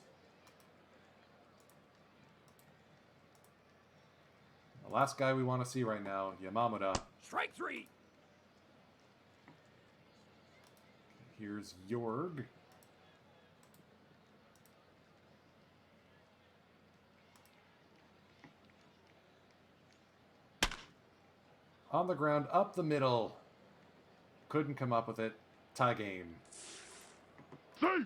The last guy we want to see right now, Yamamura. Strike 3. Here's Jorg. On the ground, up the middle. Couldn't come up with it. Tie game. See?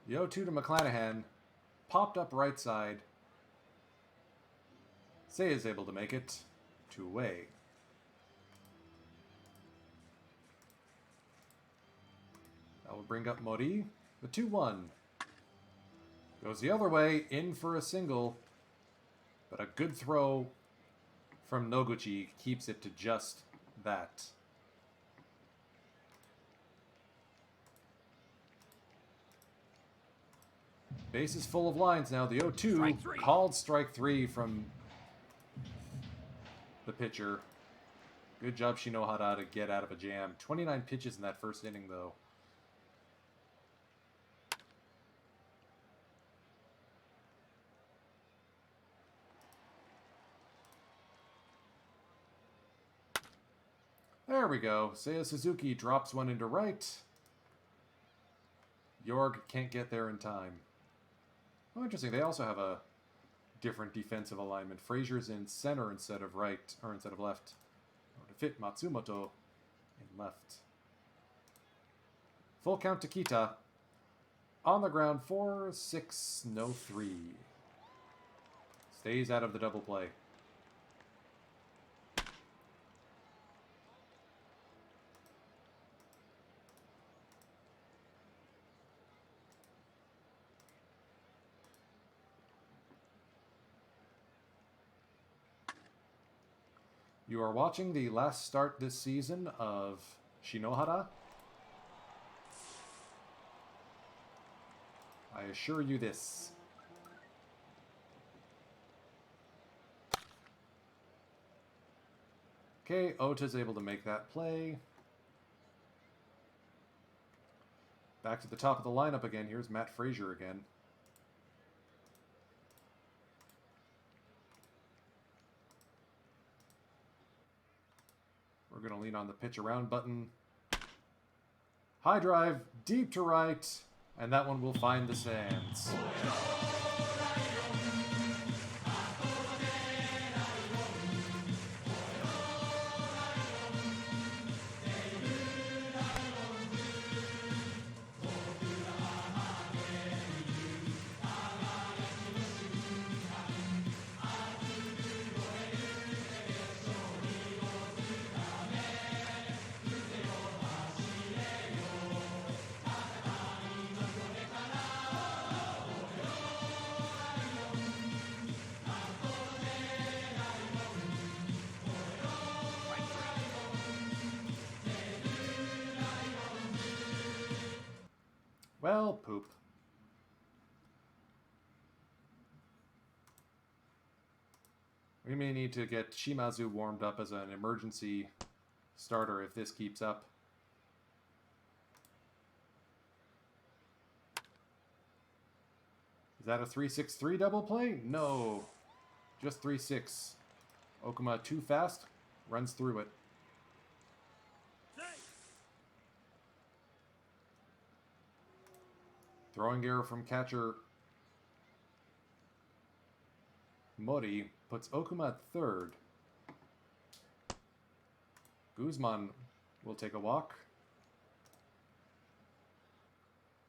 The 0-2 to McClanahan. Popped up right side. Say is able to make it. 2 away. That will bring up Mori. The 2-1. Goes the other way, in for a single. But a good throw from Noguchi keeps it to just that. Base is full of lines now. The 0-2 Strike 3. called strike 3 from the pitcher. Good job, Shinohara, to get out of a jam. 29 pitches in that first inning, though. There we go. Seiya Suzuki drops one into right. Jorg can't get there in time. Oh, interesting. They also have a different defensive alignment. Frazier's in center instead of right, or instead of left. Or to fit Matsumoto in left. Full count to Kita. On the ground, 4-6, no 3. Stays out of the double play. You are watching the last start this season of Shinohara. I assure you this. Okay, Ota's able to make that play. Back to the top of the lineup again. Here's Matt Frazier again. We're going to lean on the pitch around button. High drive, deep to right, and that one will find the sands. Well, poop. We may need to get Shimazu warmed up as an emergency starter if this keeps up. Is that a 3-6-3 double play? No. Just 3-6. Okuma too fast. Runs through it. Throwing error from catcher Mori puts Okuma at third. Guzman will take a walk.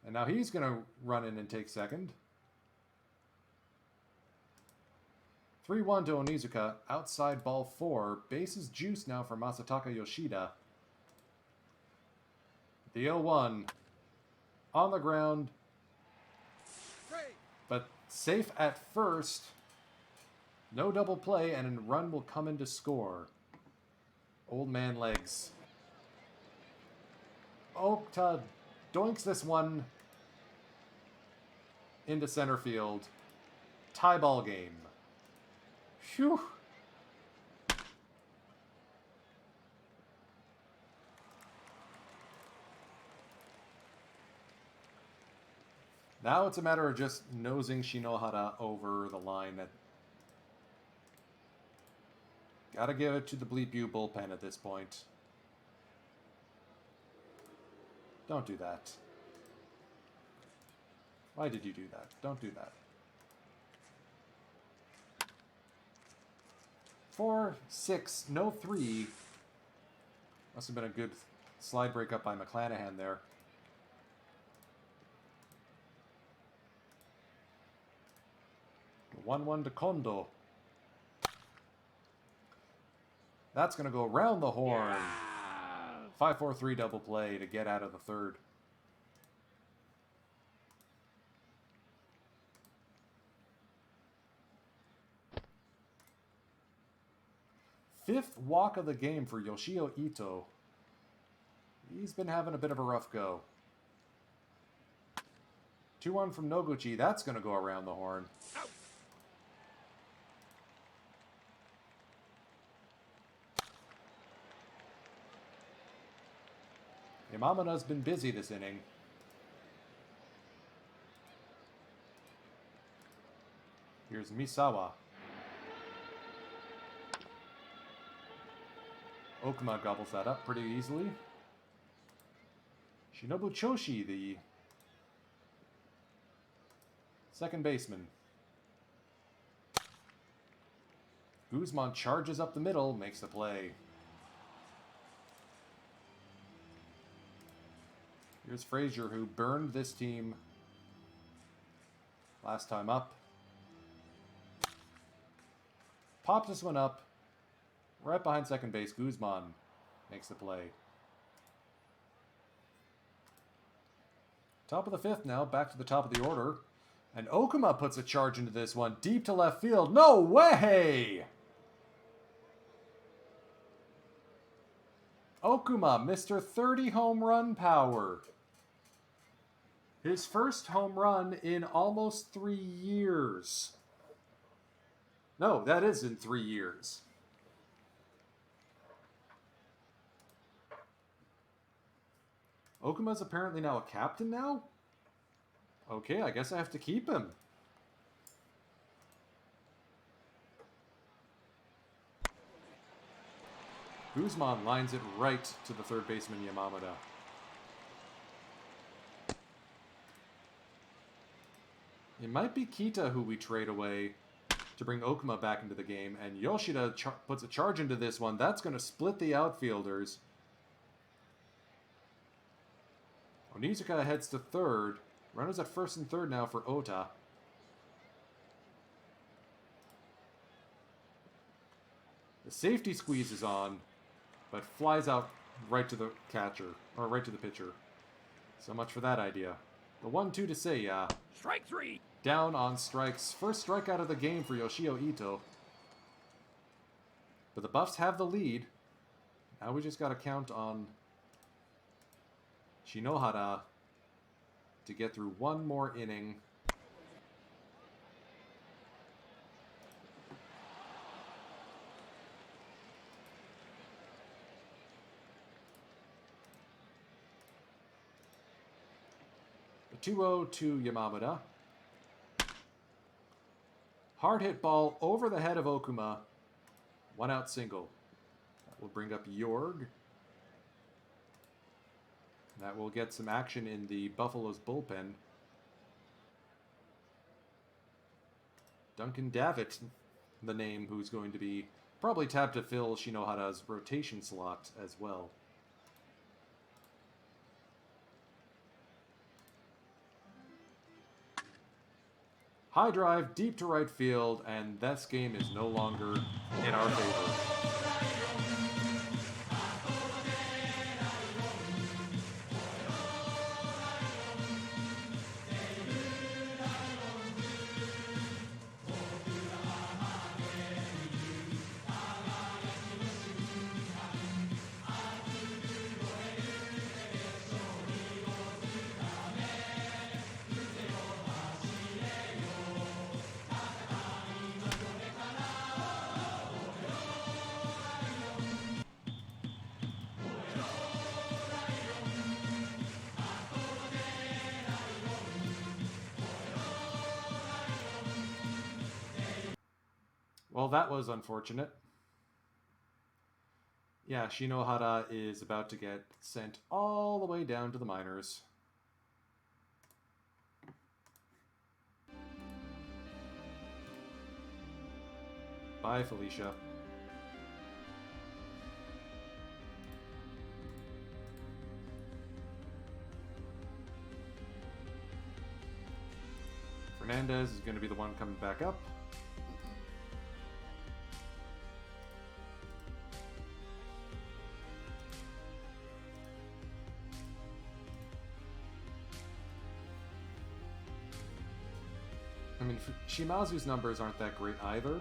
And now he's going to run in and take second. 3-1 to Onizuka. Outside ball 4. Base is juiced now for Masataka Yoshida. The 0-1. On the ground. But safe at first. No double play, and a run will come in to score. Old man legs. Okta doinks this one into center field. Tie ball game. Phew. Now it's a matter of just nosing Shinohara over the line. Gotta give it to the Bleep U bullpen at this point. Don't do that. Why did you do that? Don't do that. 4-6, no 3. Must have been a good slide breakup by McClanahan there. The 1-1 to Kondo. That's going to go around the horn. 5-4-3 double play to get out of the third. Fifth walk of the game for Yoshio Ito. He's been having a bit of a rough go. 2-1 from Noguchi. That's going to go around the horn. Yamamana's been busy this inning. Here's Misawa. Okuma gobbles that up pretty easily. Shinobu Choshi, the second baseman. Guzman charges up the middle, makes the play. Here's Frazier, who burned this team last time up. Popped this one up. Right behind second base, Guzman makes the play. Top of the fifth now, back to the top of the order. And Okuma puts a charge into this one, deep to left field. No way! Okuma, Mr. 30 home run power. His first home run in almost 3 years. No, that is in 3 years. Okuma's apparently now a captain now? Okay, I guess I have to keep him. Guzman lines it right to the third baseman Yamamata. It might be Kita who we trade away to bring Okuma back into the game, and Yoshida puts a charge into this one. That's going to split the outfielders. Onizuka heads to third. Runners at first and third now for Ota. The safety squeeze is on, but flies out right to the catcher, or right to the pitcher. So much for that idea. The 1-2 to Seiya. Strike 3. Down on strikes. First strikeout of the game for Yoshio Ito. But the Buffs have the lead. Now we just got to count on Shinohara to get through one more inning. The 2-0 to Yamamura. Hard hit ball over the head of Okuma. 1 out single. That will bring up Jorg. That will get some action in the Buffalo's bullpen. Duncan Davitt, the name, who's going to be probably tapped to fill Shinohara's rotation slot as well. High drive, deep to right field, and this game is no longer in our favor. Well, that was unfortunate. Yeah, Shinohara is about to get sent all the way down to the minors. Bye, Felicia. Fernandez is going to be the one coming back up. I mean, Shimazu's numbers aren't that great either.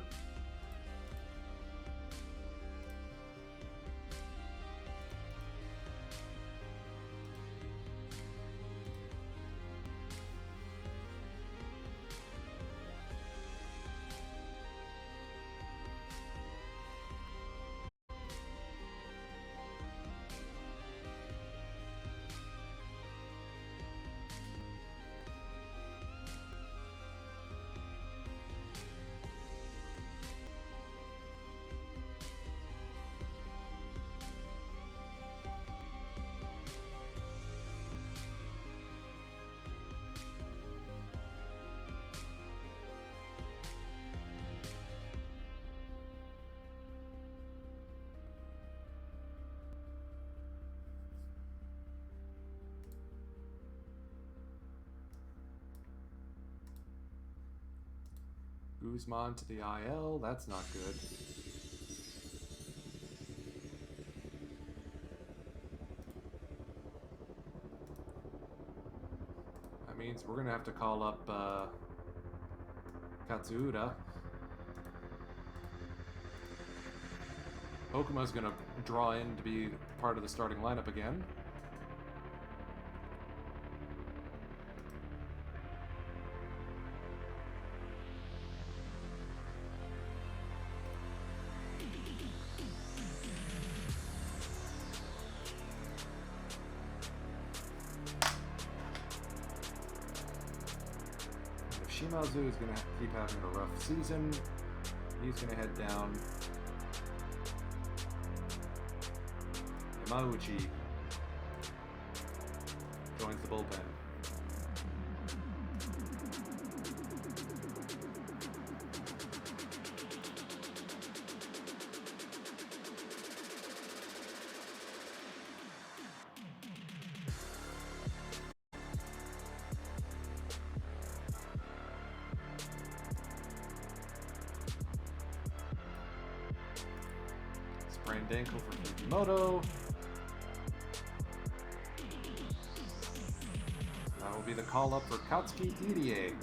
Guzman to the IL, that's not good. That means we're gonna have to call up Katsuura. Okuma's gonna draw in to be part of the starting lineup again. Shimazu is going to keep having a rough season. He's going to head down. Yamauchi joins the bullpen. Sprained ankle for Fujimoto. That will be the call up for Katsuki Irie.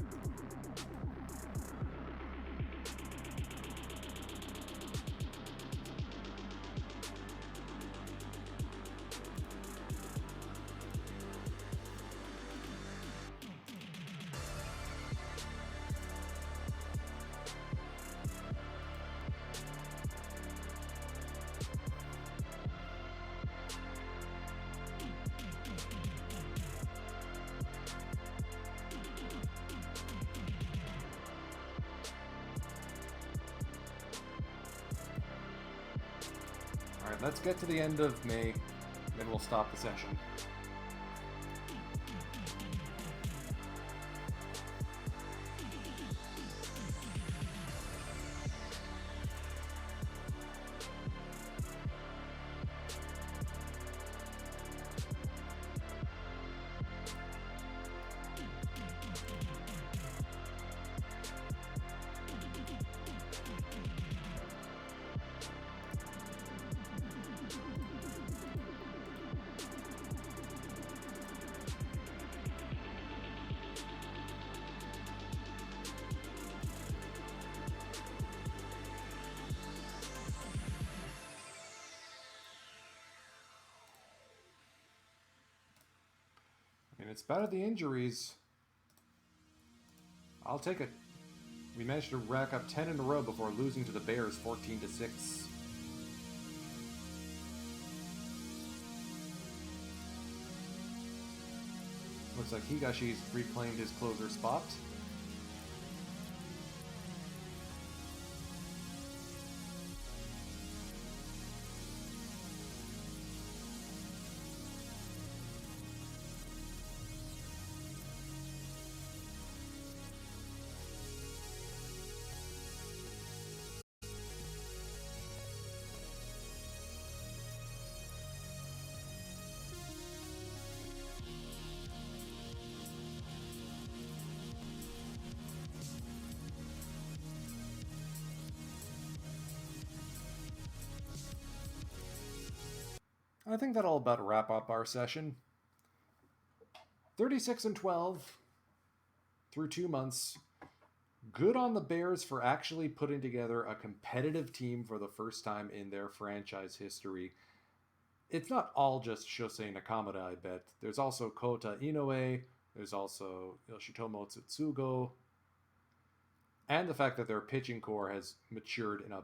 let's get to the end of May, then we'll stop the session. And it's better the injuries. I'll take it. We managed to rack up 10 in a row before losing to the Bears 14-6. Looks like Higashi's reclaimed his closer spot. I think that'll about wrap up our session. 36-12 through 2 months. Good on the Bears for actually putting together a competitive team for the first time in their franchise history. It's not all just Shosei Nakamura, I bet. There's also Kota Inoue. There's also Yoshitomo Tsutsugo. And the fact that their pitching core has matured in a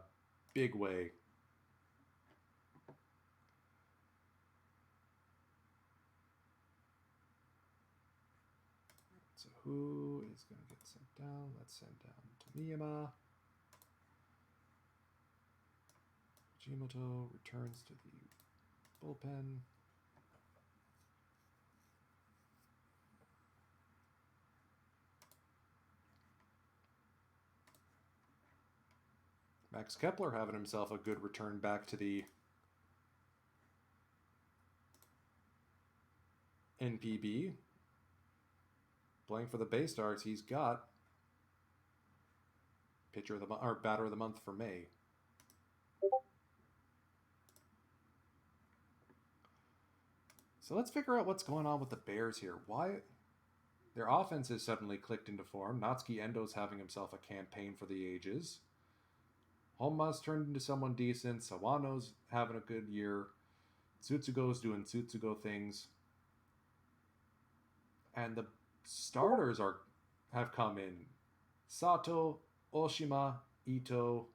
big way. So who is going to get sent down? Let's send down Tomiyama. Fujimoto returns to the bullpen. Max Kepler having himself a good return back to the NPB. Playing for the Baystars, he's got pitcher of the month or batter of the month for May. So let's figure out what's going on with the Bears here. Why their offense has suddenly clicked into form. Natsuki Endo's having himself a campaign for the ages. Honma's turned into someone decent. Sawano's having a good year. Tsutsugo's doing Tsutsugo things. And the starters have come in. Sato, Oshima, Ito,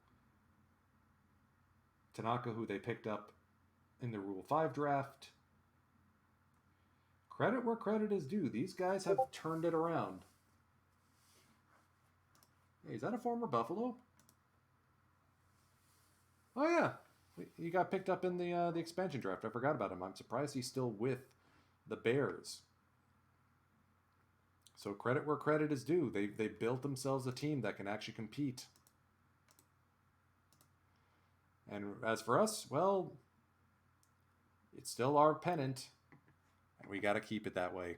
Tanaka, who they picked up in the Rule 5 draft. Credit where credit is due. These guys have turned it around. Hey, is that a former Buffalo? Oh yeah, he got picked up in the expansion draft. I forgot about him. I'm surprised he's still with the Bears. So credit where credit is due. They built themselves a team that can actually compete. And as for us, well, it's still our pennant, and we got to keep it that way.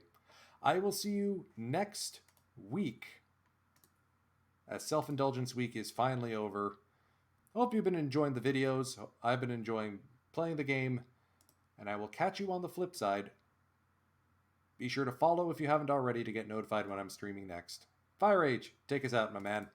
I will see you next week, as Self-Indulgence Week is finally over. Hope you've been enjoying the videos. I've been enjoying playing the game, and I will catch you on the flip side. Be sure to follow if you haven't already to get notified when I'm streaming next. Firage, take us out, my man.